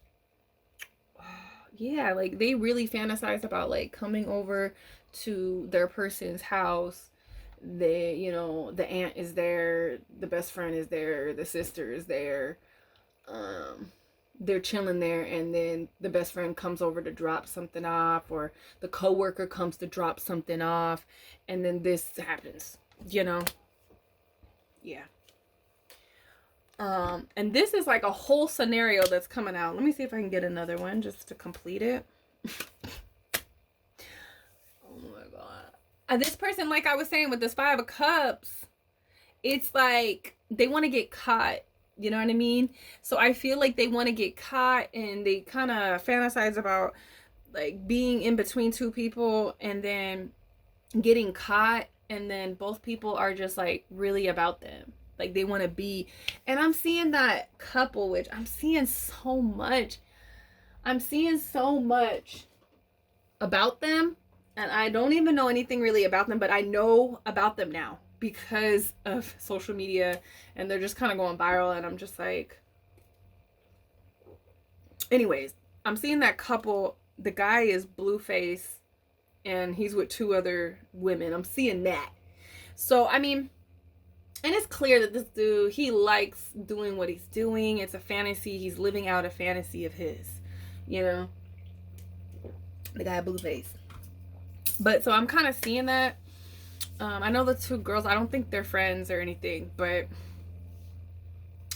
yeah, like they really fantasize about like coming over to their person's house. They, you know, the aunt is there, the best friend is there, the sister is there. They're chilling there, and then the best friend comes over to drop something off, or the coworker comes to drop something off, and then this happens, you know? Yeah. And this is like a whole scenario that's coming out. Let me see if I can get another one just to complete it. Oh my god. And this person, like I was saying with this 5 of Cups, it's like they want to get caught. You know what I mean? So I feel like they want to get caught, and they kind of fantasize about like being in between two people and then getting caught, and then both people are just like really about them. Like they want to be. And I'm seeing that couple, which I'm seeing so much. I'm seeing so much about them, and I don't even know anything really about them, but I know about them now because of social media, and they're just kind of going viral, and I'm just like, anyways, I'm seeing that couple. The guy is blue face, and he's with 2 other women. I'm seeing that. So, I mean, and it's clear that this dude, he likes doing what he's doing. It's a fantasy. He's living out a fantasy of his, you know, the guy blue face. But so I'm kind of seeing that. I know the 2 girls, I don't think they're friends or anything, but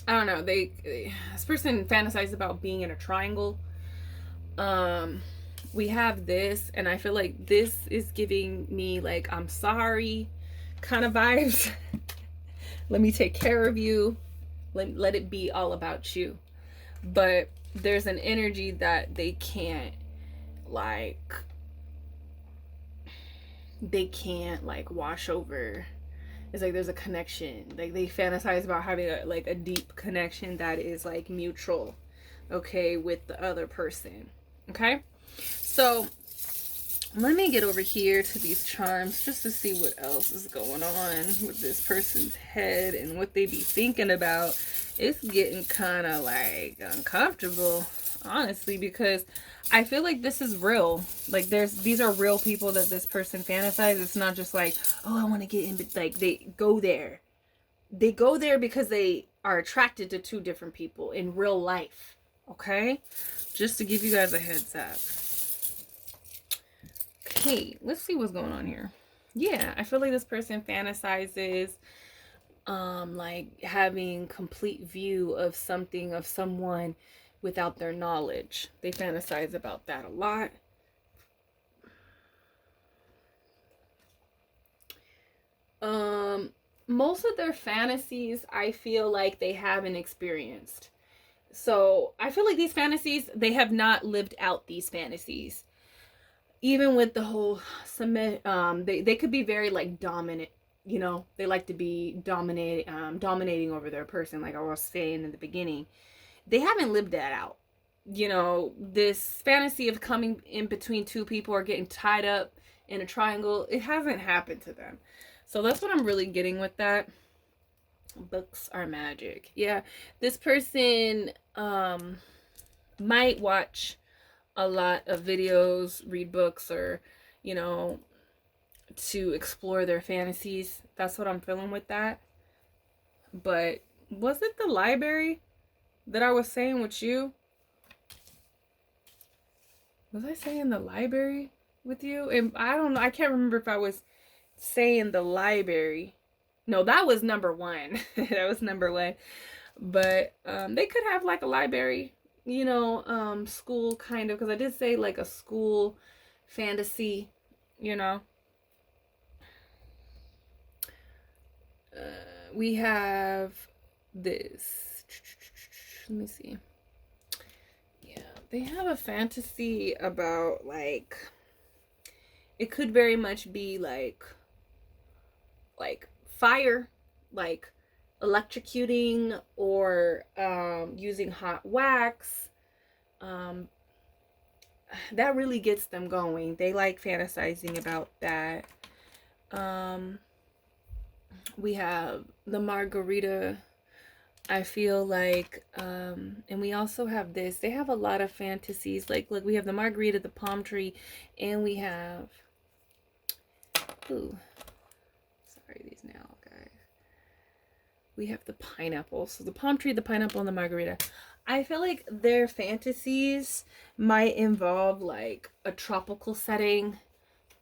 I don't know. This person fantasizes about being in a triangle. We have this, and I feel like this is giving me like, I'm sorry kind of vibes. Let me take care of you. Let it be all about you. But there's an energy that they can't like wash over. It's like there's a connection. Like they fantasize about having a deep connection that is like mutual. okay, with the other person. Okay, so let me get over here to these charms just to see what else is going on with this person's head and what they be thinking about. It's getting kind of like uncomfortable, honestly, because I feel like this is real. Like these are real people that this person fantasizes. It's not just like, oh, I want to get in, but like they go there. They go there because they are attracted to two different people in real life. Okay? Just to give you guys a heads up. Okay, let's see what's going on here. Yeah, I feel like this person fantasizes like having complete view of something, of someone without their knowledge. They fantasize about that a lot. Most of their fantasies, I feel like they haven't experienced. So I feel like these fantasies, they have not lived out these fantasies. Even with the whole they could be very like dominant, you know. They like to be dominating over their person, like I was saying in the beginning. They haven't lived that out. You know, this fantasy of coming in between two people or getting tied up in a triangle, it hasn't happened to them. So that's what I'm really getting with that. Books are magic. Yeah, this person might watch a lot of videos, read books, or, you know, to explore their fantasies. That's what I'm feeling with that. But was it the library that I was saying with you? Was I saying the library with you? And I don't know. I can't remember if I was saying the library. No, that was number one. That was number one. But they could have like a library, you know, school kind of, because I did say like a school fantasy, you know. We have this. Let me see. Yeah, they have a fantasy about like, it could very much be like fire, like electrocuting, or using hot wax. That really gets them going. They like fantasizing about that. We have the margarita. I feel like, and we also have this. They have a lot of fantasies. Like, look, we have the margarita, the palm tree, and we have, ooh, sorry, these now, guys. We have the pineapple. So the palm tree, the pineapple, and the margarita. I feel like their fantasies might involve like a tropical setting.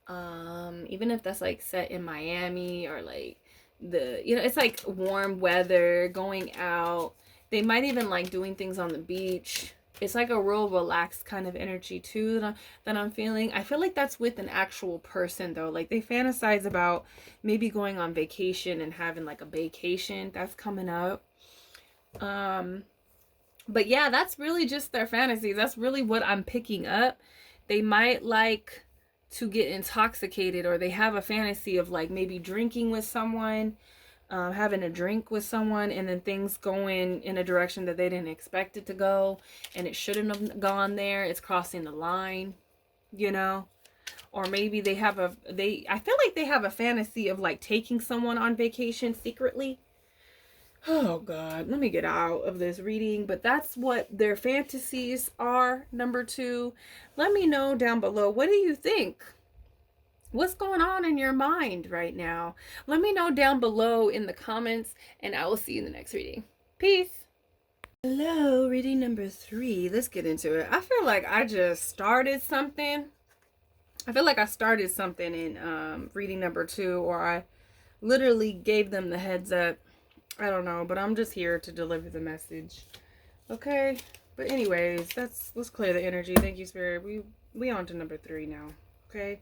Even if that's like set in Miami, or like you know, it's like warm weather, going out. They might even like doing things on the beach. It's like a real relaxed kind of energy too that I'm feeling. I feel like that's with an actual person though. Like they fantasize about maybe going on vacation and having like a vacation that's coming up. But yeah, that's really just their fantasies. That's really what I'm picking up. They might like to get intoxicated, or they have a fantasy of like maybe drinking with someone, having a drink with someone, and then things going in a direction that they didn't expect it to go, and it shouldn't have gone there. It's crossing the line, you know. Or maybe I feel like they have a fantasy of like taking someone on vacation secretly. Oh God, let me get out of this reading. But that's what their fantasies are, number 2. Let me know down below, what do you think? What's going on in your mind right now? Let me know down below in the comments, and I will see you in the next reading. Peace. Hello, reading number 3. Let's get into it. I feel like I just started something. I feel like I started something in reading number 2, or I literally gave them the heads up. I don't know, but I'm just here to deliver the message. Okay? But anyways, let's clear the energy. Thank you, Spirit. We on to number 3 now. Okay?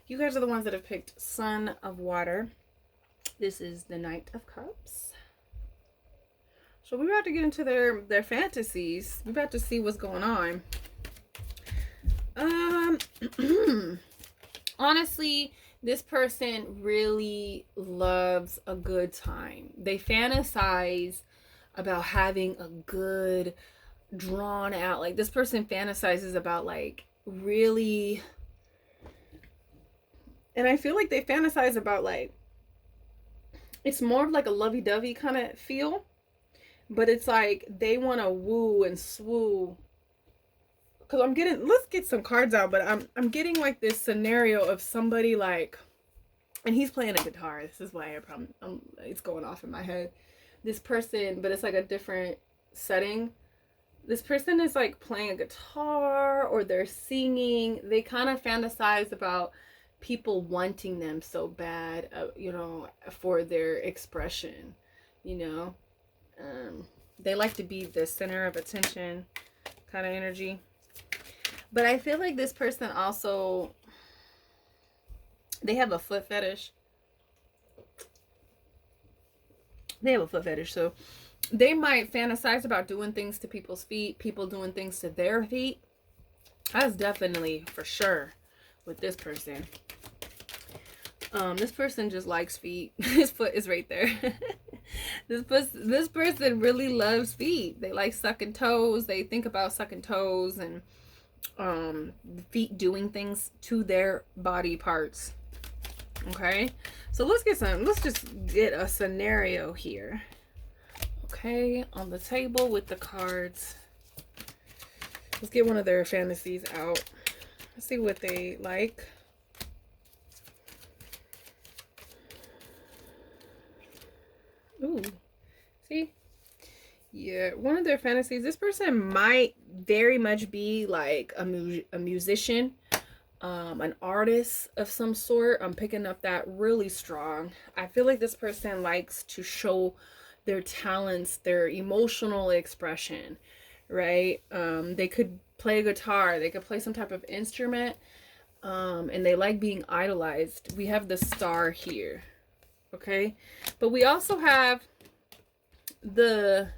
You guys are the ones that have picked Son of Water. This is the Knight of Cups. So we're about to get into their fantasies. We're about to see what's going on. Honestly, this person really loves a good time. They fantasize about having a good drawn out. Like this person fantasizes about like really, and I feel like they fantasize about like, it's more of like a lovey-dovey kind of feel, but it's like they want to woo and swoo. Because I'm getting, let's get some cards out, but I'm getting like this scenario of somebody like, and he's playing a guitar. This is why it's going off in my head. This person, but it's like a different setting. This person is like playing a guitar or they're singing. They kind of fantasize about people wanting them so bad, you know, for their expression, you know. They like to be the center of attention kind of energy. But I feel like this person also, they have a foot fetish. They have a foot fetish, so they might fantasize about doing things to people's feet, people doing things to their feet. That's definitely for sure with this person. This person just likes feet. His foot is right there. This person really loves feet. They like sucking toes. They think about sucking toes and feet doing things to their body parts. Okay, so let's just get a scenario here. Okay, on the table with the cards. Let's get one of their fantasies out. Let's see what they like. Ooh, see? Yeah, one of their fantasies. This person might very much be like a musician, an artist of some sort. I'm picking up that really strong. I feel like this person likes to show their talents, their emotional expression, right? They could play a guitar, they could play some type of instrument, and they like being idolized. We have the star here, okay? But we also have the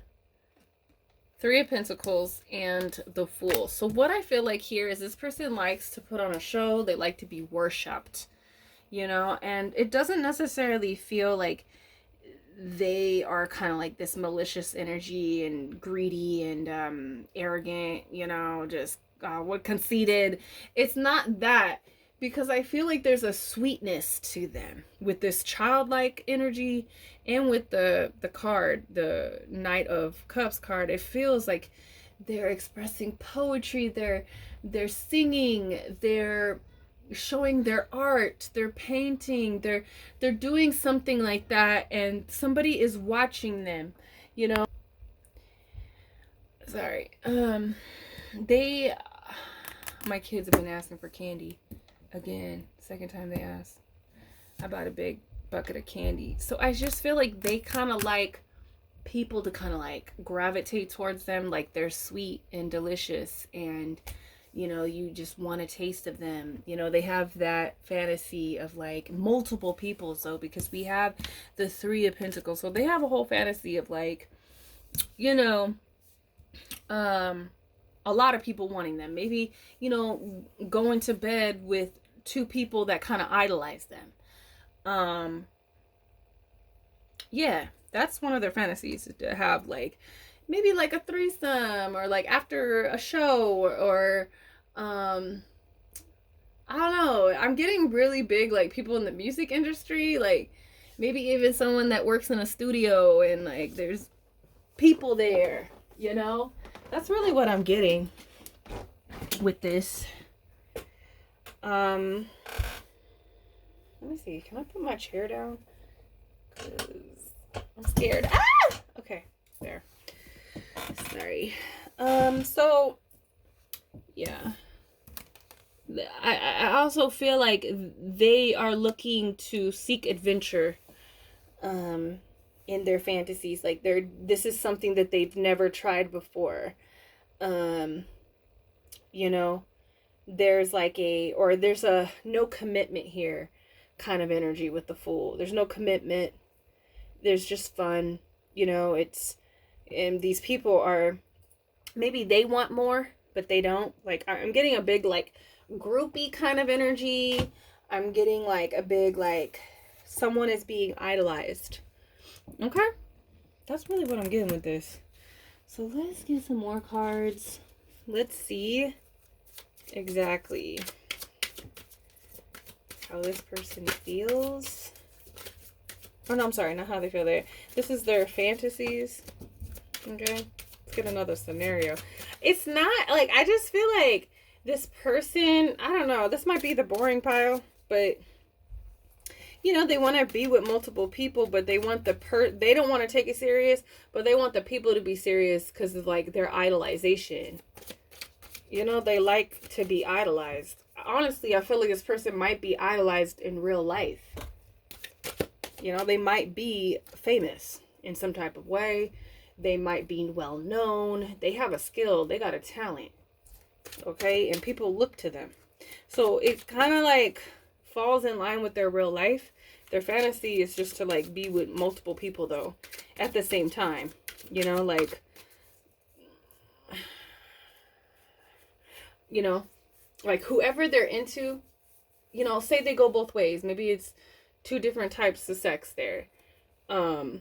Three of Pentacles and the Fool. So what I feel like here is this person likes to put on a show. They like to be worshipped, you know, and it doesn't necessarily feel like they are kind of like this malicious energy and greedy and arrogant, you know, just what conceited. It's not that, because I feel like there's a sweetness to them with this childlike energy, and with the card, the Knight of Cups card. It feels like they're expressing poetry, they're singing, they're showing their art, they're painting, they're doing something like that, and somebody is watching them, you know. Sorry. My kids have been asking for candy again. Second time they asked. I bought a big bucket of candy. So I just feel like they kind of like people to kind of like gravitate towards them, like they're sweet and delicious, and you know, you just want a taste of them. You know, they have that fantasy of like multiple people. So because we have the Three of Pentacles, so they have a whole fantasy of like, you know, a lot of people wanting them. Maybe, you know, going to bed with two people that kind of idolize them. Yeah, that's one of their fantasies, to have like maybe like a threesome, or like after a show, or I don't know. I'm getting really big like people in the music industry, like maybe even someone that works in a studio and like there's people there, you know. That's really what I'm getting with this. Let me see. Can I put my chair down? 'Cause I'm scared. Ah! Okay, there. Sorry. So yeah. I also feel like they are looking to seek adventure in their fantasies. Like this is something that they've never tried before. You know, there's like there's a no commitment here kind of energy with the Fool. There's no commitment. There's just fun, you know. And these people are, maybe they want more, but they don't. Like, I'm getting a big like groupie kind of energy. I'm getting like a big like someone is being idolized. Okay, that's really what I'm getting with this. So let's get some more cards. Let's see exactly how this person feels. Oh no, I'm sorry, not how they feel. This is their fantasies. Okay, let's get another scenario. It's not like, I just feel like this person, I don't know, this might be the boring pile, but you know, they want to be with multiple people, but they want they don't want to take it serious, but they want the people to be serious because of like their idolization. You know, they like to be idolized. Honestly, I feel like this person might be idolized in real life. You know, they might be famous in some type of way. They might be well known. They have a skill. They got a talent. Okay, and people look to them. So it kind of like falls in line with their real life. Their fantasy is just to like be with multiple people though at the same time. You know, like, you know, like whoever they're into, you know, say they go both ways. Maybe it's two different types of sex there. But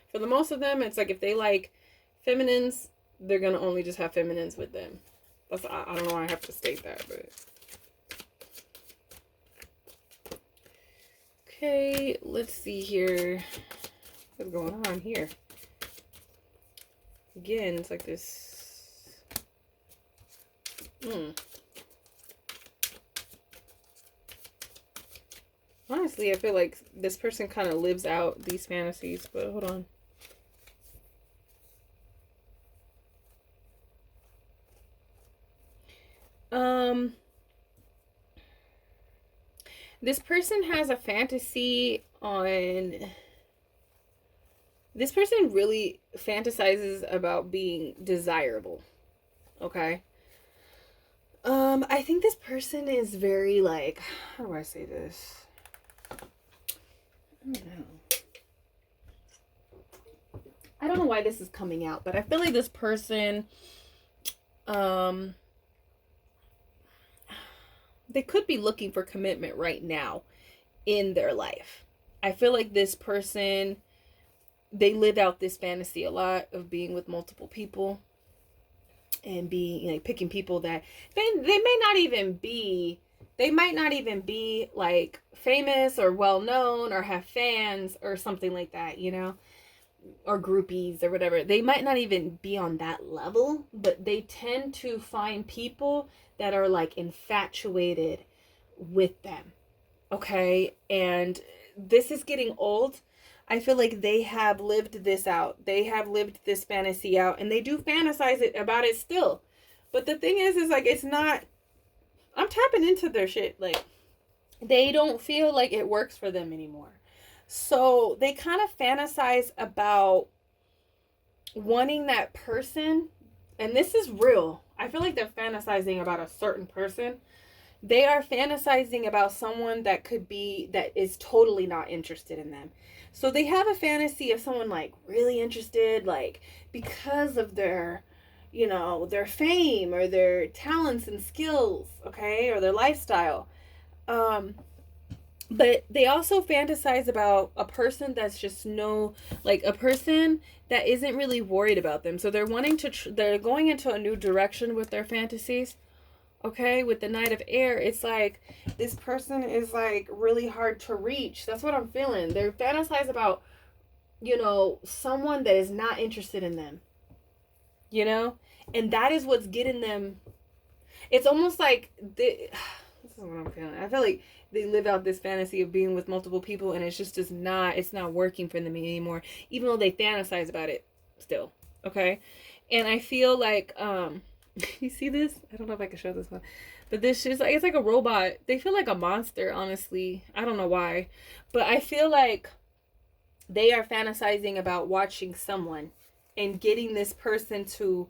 for the most of them, it's like if they like feminines, they're gonna only just have feminines with them. That's, I don't know why I have to state that, but okay, let's see here. What's going on here? Again, it's like this. Honestly, I feel like this person kind of lives out these fantasies, but hold on. This person has a fantasy on... This person really fantasizes about being desirable. Okay? I think this person is very like... How do I say this? I don't know. I don't know why this is coming out, but I feel like this person... they could be looking for commitment right now in their life. I feel like this person, they live out this fantasy a lot of being with multiple people and being like picking people that they may not even be, they might not even be like famous or well known or have fans or something like that, you know, or groupies or whatever. They might not even be on that level, but they tend to find people that are like infatuated with them. Okay. And this is getting old. I feel like they have lived this out. They have lived this fantasy out and they do fantasize about it still. But the thing is like, it's not, I'm tapping into their shit. Like they don't feel like it works for them anymore. So they kind of fantasize about wanting that person. And this is real. I feel like they're fantasizing about a certain person. They are fantasizing about someone that could be, that is totally not interested in them. So they have a fantasy of someone like really interested, like because of their, you know, their fame or their talents and skills, okay, or their lifestyle. But they also fantasize about a person that's just like a person that isn't really worried about them. So they're wanting to, they're going into a new direction with their fantasies. Okay, with the Knight of Air, it's like this person is like really hard to reach. That's what I'm feeling. They're fantasize about, you know, someone that is not interested in them. You know? And that is what's getting them. It's almost like this is what I'm feeling. I feel like they live out this fantasy of being with multiple people and it's just it's not working for them anymore, even though they fantasize about it still. Okay? And I feel like you see this? I don't know if I can show this one. But this is like, it's like a robot. They feel like a monster, honestly. I don't know why. But I feel like they are fantasizing about watching someone and getting this person to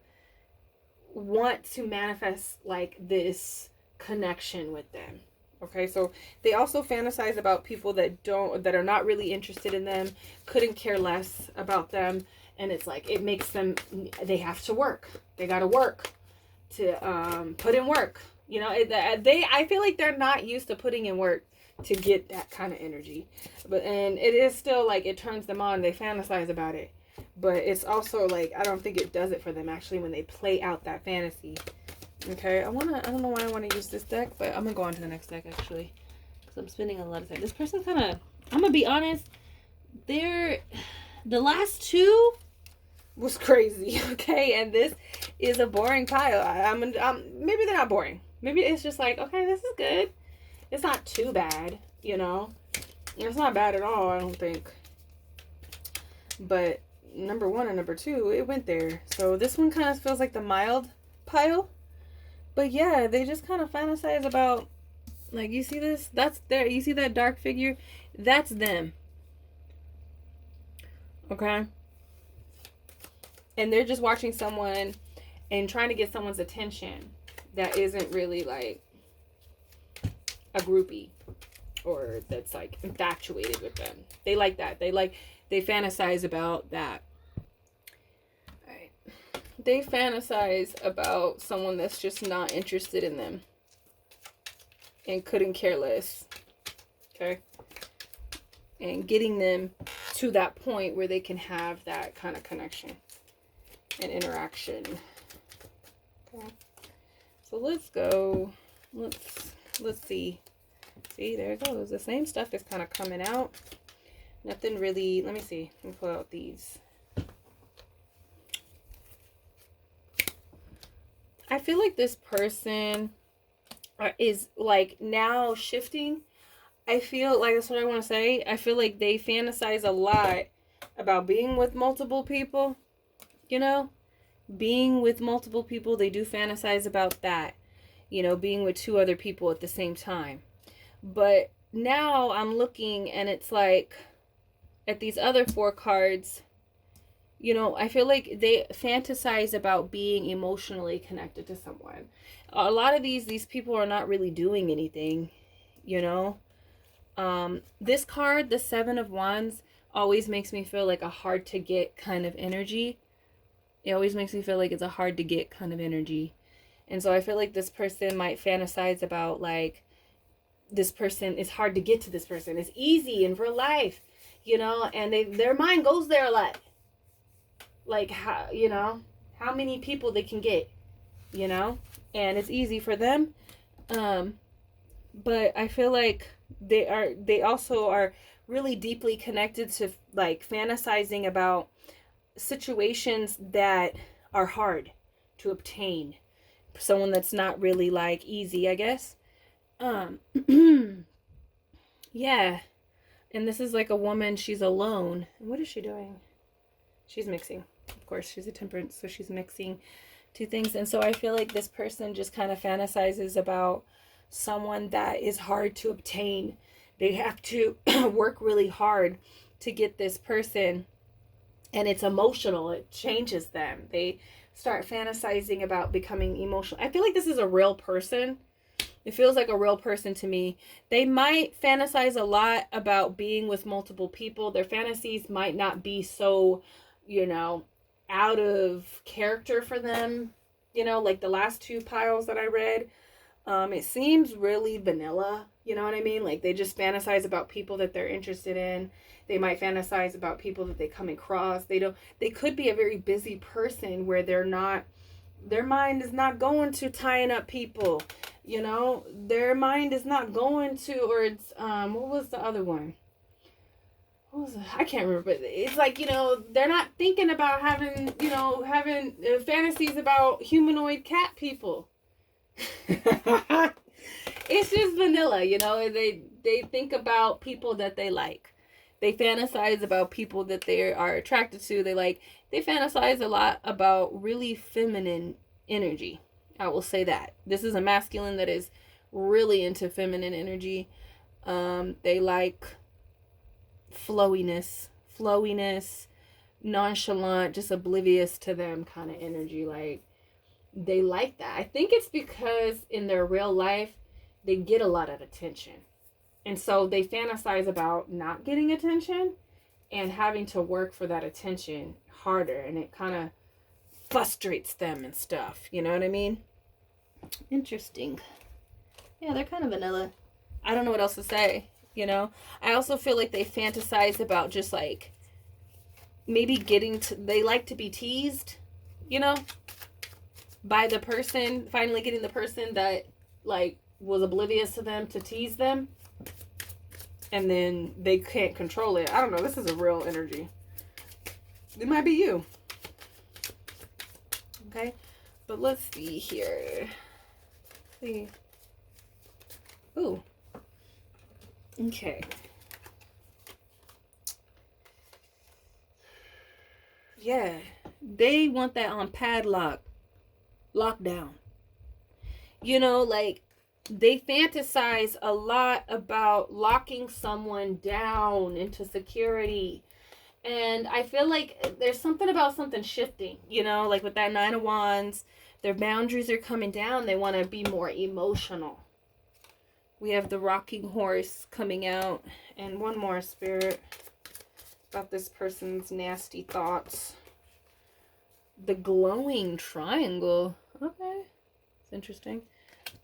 want to manifest like this connection with them. Okay, so they also fantasize about people that are not really interested in them, couldn't care less about them. And it's like, it makes them, they have to work. They got to work to put in work. You know, I feel like they're not used to putting in work to get that kind of energy. And it is still like, it turns them on. They fantasize about it. but it's also like, I don't think it does it for them actually when they play out that fantasy. Okay, I don't know why I want to use this deck, but I'm gonna go on to the next deck actually, because I'm spending a lot of time. This person kind of, I'm gonna be honest, the last two was crazy, okay, and this is a boring pile. Maybe they're not boring. Maybe it's just like, okay, this is good. It's not too bad, you know. It's not bad at all, I don't think. But number 1 and number 2, it went there. So this one kind of feels like the mild pile. But yeah, they just kind of fantasize about, like, you see this? That's there. You see that dark figure? That's them. Okay? And they're just watching someone and trying to get someone's attention that isn't really, like, a groupie or that's, like, infatuated with them. They like that. They fantasize about that. They fantasize about someone that's just not interested in them and couldn't care less. Okay? And getting them to that point where they can have that kind of connection and interaction. Okay? So let's go. Let's see. See, there it goes. The same stuff is kind of coming out. Nothing really. Let me see. Let me pull out these. I feel like this person is like now shifting. I feel like that's what I want to say. I feel like they fantasize a lot about being with multiple people. You know, being with multiple people. They do fantasize about that. You know, being with 2 other people at the same time. But now I'm looking and it's like at these other 4 cards. You know, I feel like they fantasize about being emotionally connected to someone. A lot of these people are not really doing anything, you know. This card, the 7 of Wands, always makes me feel like a hard to get kind of energy. It always makes me feel like it's a hard to get kind of energy. And so I feel like this person might fantasize about, like, this person, it's hard to get to this person. It's easy in real life, you know, and their mind goes there a lot. Like, how, you know, how many people they can get, you know, and it's easy for them. But I feel like they also are really deeply connected to, like, fantasizing about situations that are hard to obtain. Someone that's not really, like, easy, I guess. Yeah. And this is like a woman, she's alone. What is she doing? She's mixing. Of course, she's a temperance, so she's mixing 2 things. And so I feel like this person just kind of fantasizes about someone that is hard to obtain. They have to work really hard to get this person. And it's emotional. It changes them. They start fantasizing about becoming emotional. I feel like this is a real person. It feels like a real person to me. They might fantasize a lot about being with multiple people. Their fantasies might not be so, you know, out of character for them. You know, like the last 2 piles that I read. It seems really vanilla. You know what I mean? Like, they just fantasize about people that they're interested in. They might fantasize about people that they come across. They could be a very busy person where their mind is not going to tying up people. You know, their mind is not going to, or it's, what was the other one? What was it? I can't remember, but it's like, you know, they're not thinking about having fantasies about humanoid cat people. It's just vanilla, you know. They think about people that they like. They fantasize about people that they are attracted to. They fantasize a lot about really feminine energy. I will say that. This is a masculine that is really into feminine energy. They like flowiness, nonchalant, just oblivious to them kind of energy. Like, they like that. I think it's because in their real life, they get a lot of attention. And so they fantasize about not getting attention and having to work for that attention harder. And it kind of frustrates them and stuff. You know what I mean? Interesting. Yeah, they're kind of vanilla. I don't know what else to say, you know? I also feel like they fantasize about just, like, maybe they like to be teased, you know, by the person, finally getting the person that like was oblivious to them to tease them, and then they can't control it. I don't know, this is a real energy. It might be you. Okay, but let's see here. See. Ooh. Okay. Yeah, they want that on padlock, lockdown. You know, like, they fantasize a lot about locking someone down into security. And I feel like there's something about something shifting, you know, like with that Nine of Wands, their boundaries are coming down. They want to be more emotional. We have the rocking horse coming out, and one more, Spirit, about this person's nasty thoughts. The glowing triangle. Okay, it's interesting.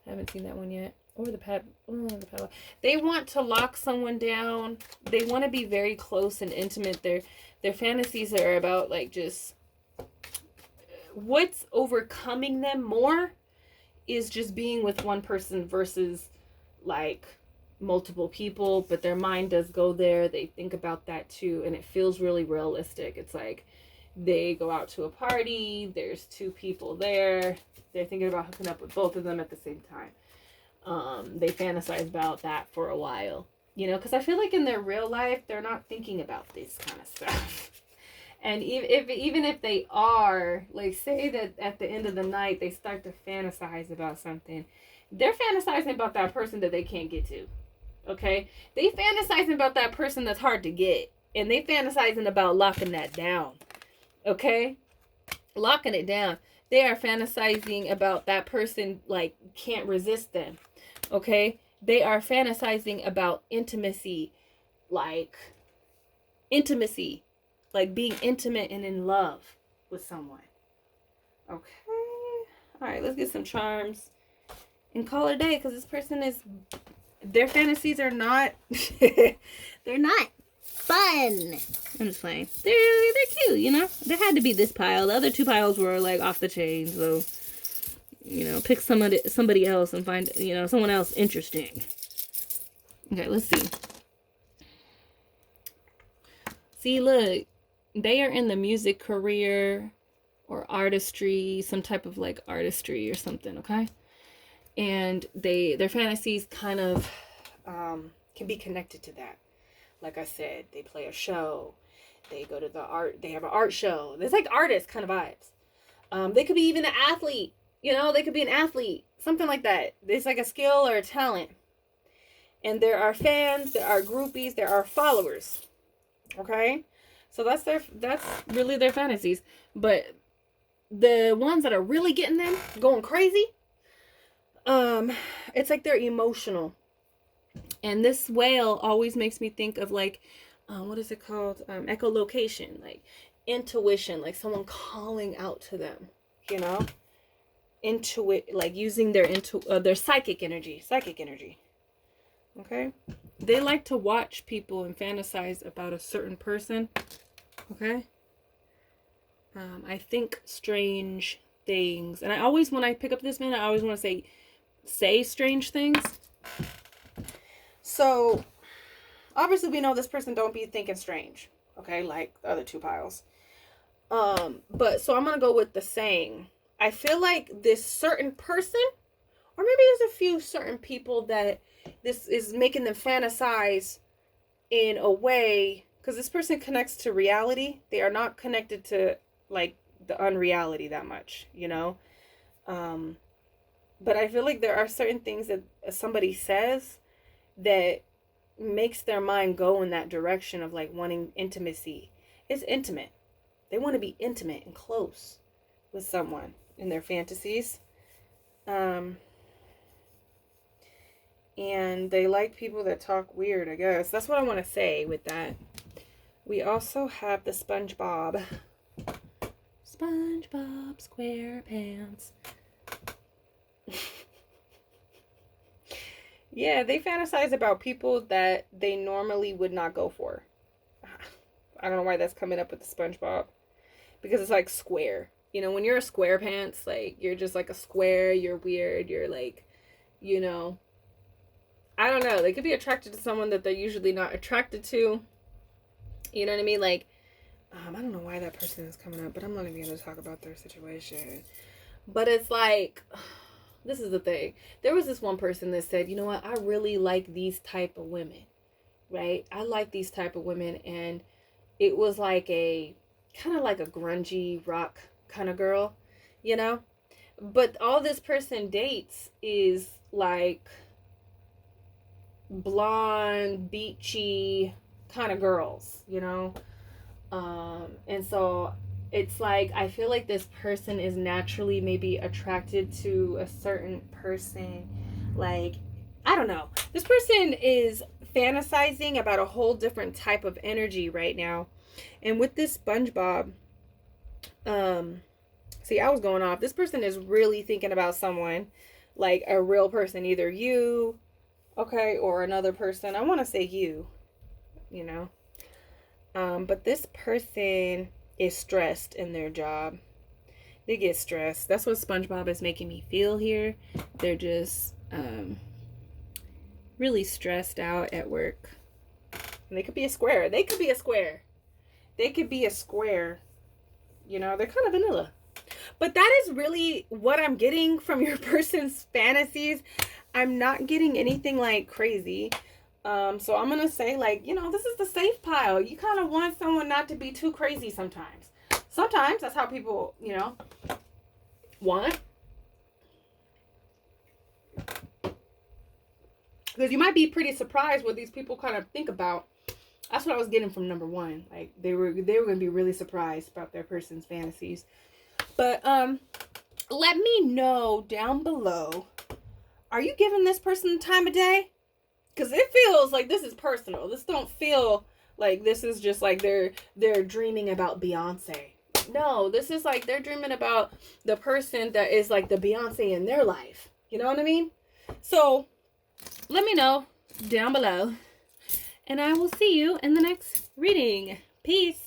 I haven't seen that one yet. Or the padlock. They want to lock someone down. They want to be very close and intimate. Their fantasies are about like just what's overcoming them more is just being with one person versus like multiple people, but their mind does go there. They think about that too, and it feels really realistic. It's like they go out to a party, there's two people there, they're thinking about hooking up with both of them at the same time. They fantasize about that for a while, you know, because I feel like in their real life they're not thinking about this kind of stuff. And even if they are, like, say that at the end of the night they start to fantasize about something, they're fantasizing about that person that they can't get to. Okay, they fantasizing about that person that's hard to get, and they fantasizing about locking that down. Okay, locking it down. They are fantasizing about that person like can't resist them. Okay, they are fantasizing about intimacy, like being intimate and in love with someone. Okay, all right, let's get some charms and call it a day, because this person is, their fantasies are not they're not fun. I'm just playing. They're cute, you know. There had to be this pile. The other two piles were like off the chain, so you know, pick somebody else and find, you know, someone else interesting. Okay, let's see. See, look, they are in the music career or artistry, some type of like artistry or something, okay? And their fantasies kind of can be connected to that. Like I said, they play a show, they go to they have an art show. There's like artist kind of vibes. They could be even an athlete, you know, they could be an athlete, something like that. There's like a skill or a talent. And there are fans, there are groupies, there are followers. Okay? So that's really their fantasies. But the ones that are really getting them going crazy, it's like they're emotional. And this whale always makes me think of like, what is it called? Echolocation, like intuition, like someone calling out to them, you know? Like using their psychic energy. Okay? They like to watch people and fantasize about a certain person. Okay? I think strange things. And I always, when I pick up this man, I always want to say strange things. So, obviously we know this person don't be thinking strange. Okay? Like the other two piles. But, so I'm going to go with the saying. I feel like this certain person, or maybe there's a few certain people that this is making them fantasize in a way, because this person connects to reality. They are not connected to like the unreality that much, you know. But I feel like there are certain things that somebody says that makes their mind go in that direction of like wanting intimacy. It's intimate. They want to be intimate and close with someone in their fantasies. And they like people that talk weird, I guess. That's what I want to say with that. We also have the SpongeBob SquarePants. Yeah, they fantasize about people that they normally would not go for. I don't know why that's coming up with the SpongeBob. Because it's like square. You know, when you're a square pants, like, you're just like a square, you're weird, you're like, you know, I don't know. They could be attracted to someone that they're usually not attracted to. You know what I mean? Like, I don't know why that person is coming up, but I'm not even going to talk about their situation. But it's like, this is the thing. There was this one person that said, you know what? I really like these type of women, right? I like these type of women. And it was like a, kind of like a grungy rock kind of girl, you know? But all this person dates is like blonde, beachy kind of girls, you know? And so it's like, I feel like this person is naturally maybe attracted to a certain person. Like, I don't know. This person is fantasizing about a whole different type of energy right now. And with this SpongeBob, see, I was going off. This person is really thinking about someone, like a real person, either you, okay, or another person. I want to say you know. But this person is stressed in their job. They get stressed. That's what SpongeBob is making me feel here. They're just really stressed out at work. And they could be a square. They could be a square. They could be a square. You know, they're kind of vanilla. But that is really what I'm getting from your person's fantasies. I'm not getting anything like crazy. So I'm going to say, like, you know, this is the safe pile. You kind of want someone not to be too crazy sometimes. Sometimes that's how people, you know, want. Because you might be pretty surprised what these people kind of think about. That's what I was getting from number one. Like, they were going to be really surprised about their person's fantasies. But let me know down below. Are you giving this person the time of day? Because it feels like this is personal. This don't feel like this is just like they're dreaming about Beyonce. No, this is like they're dreaming about the person that is like the Beyonce in their life. You know what I mean? So let me know down below. And I will see you in the next reading. Peace.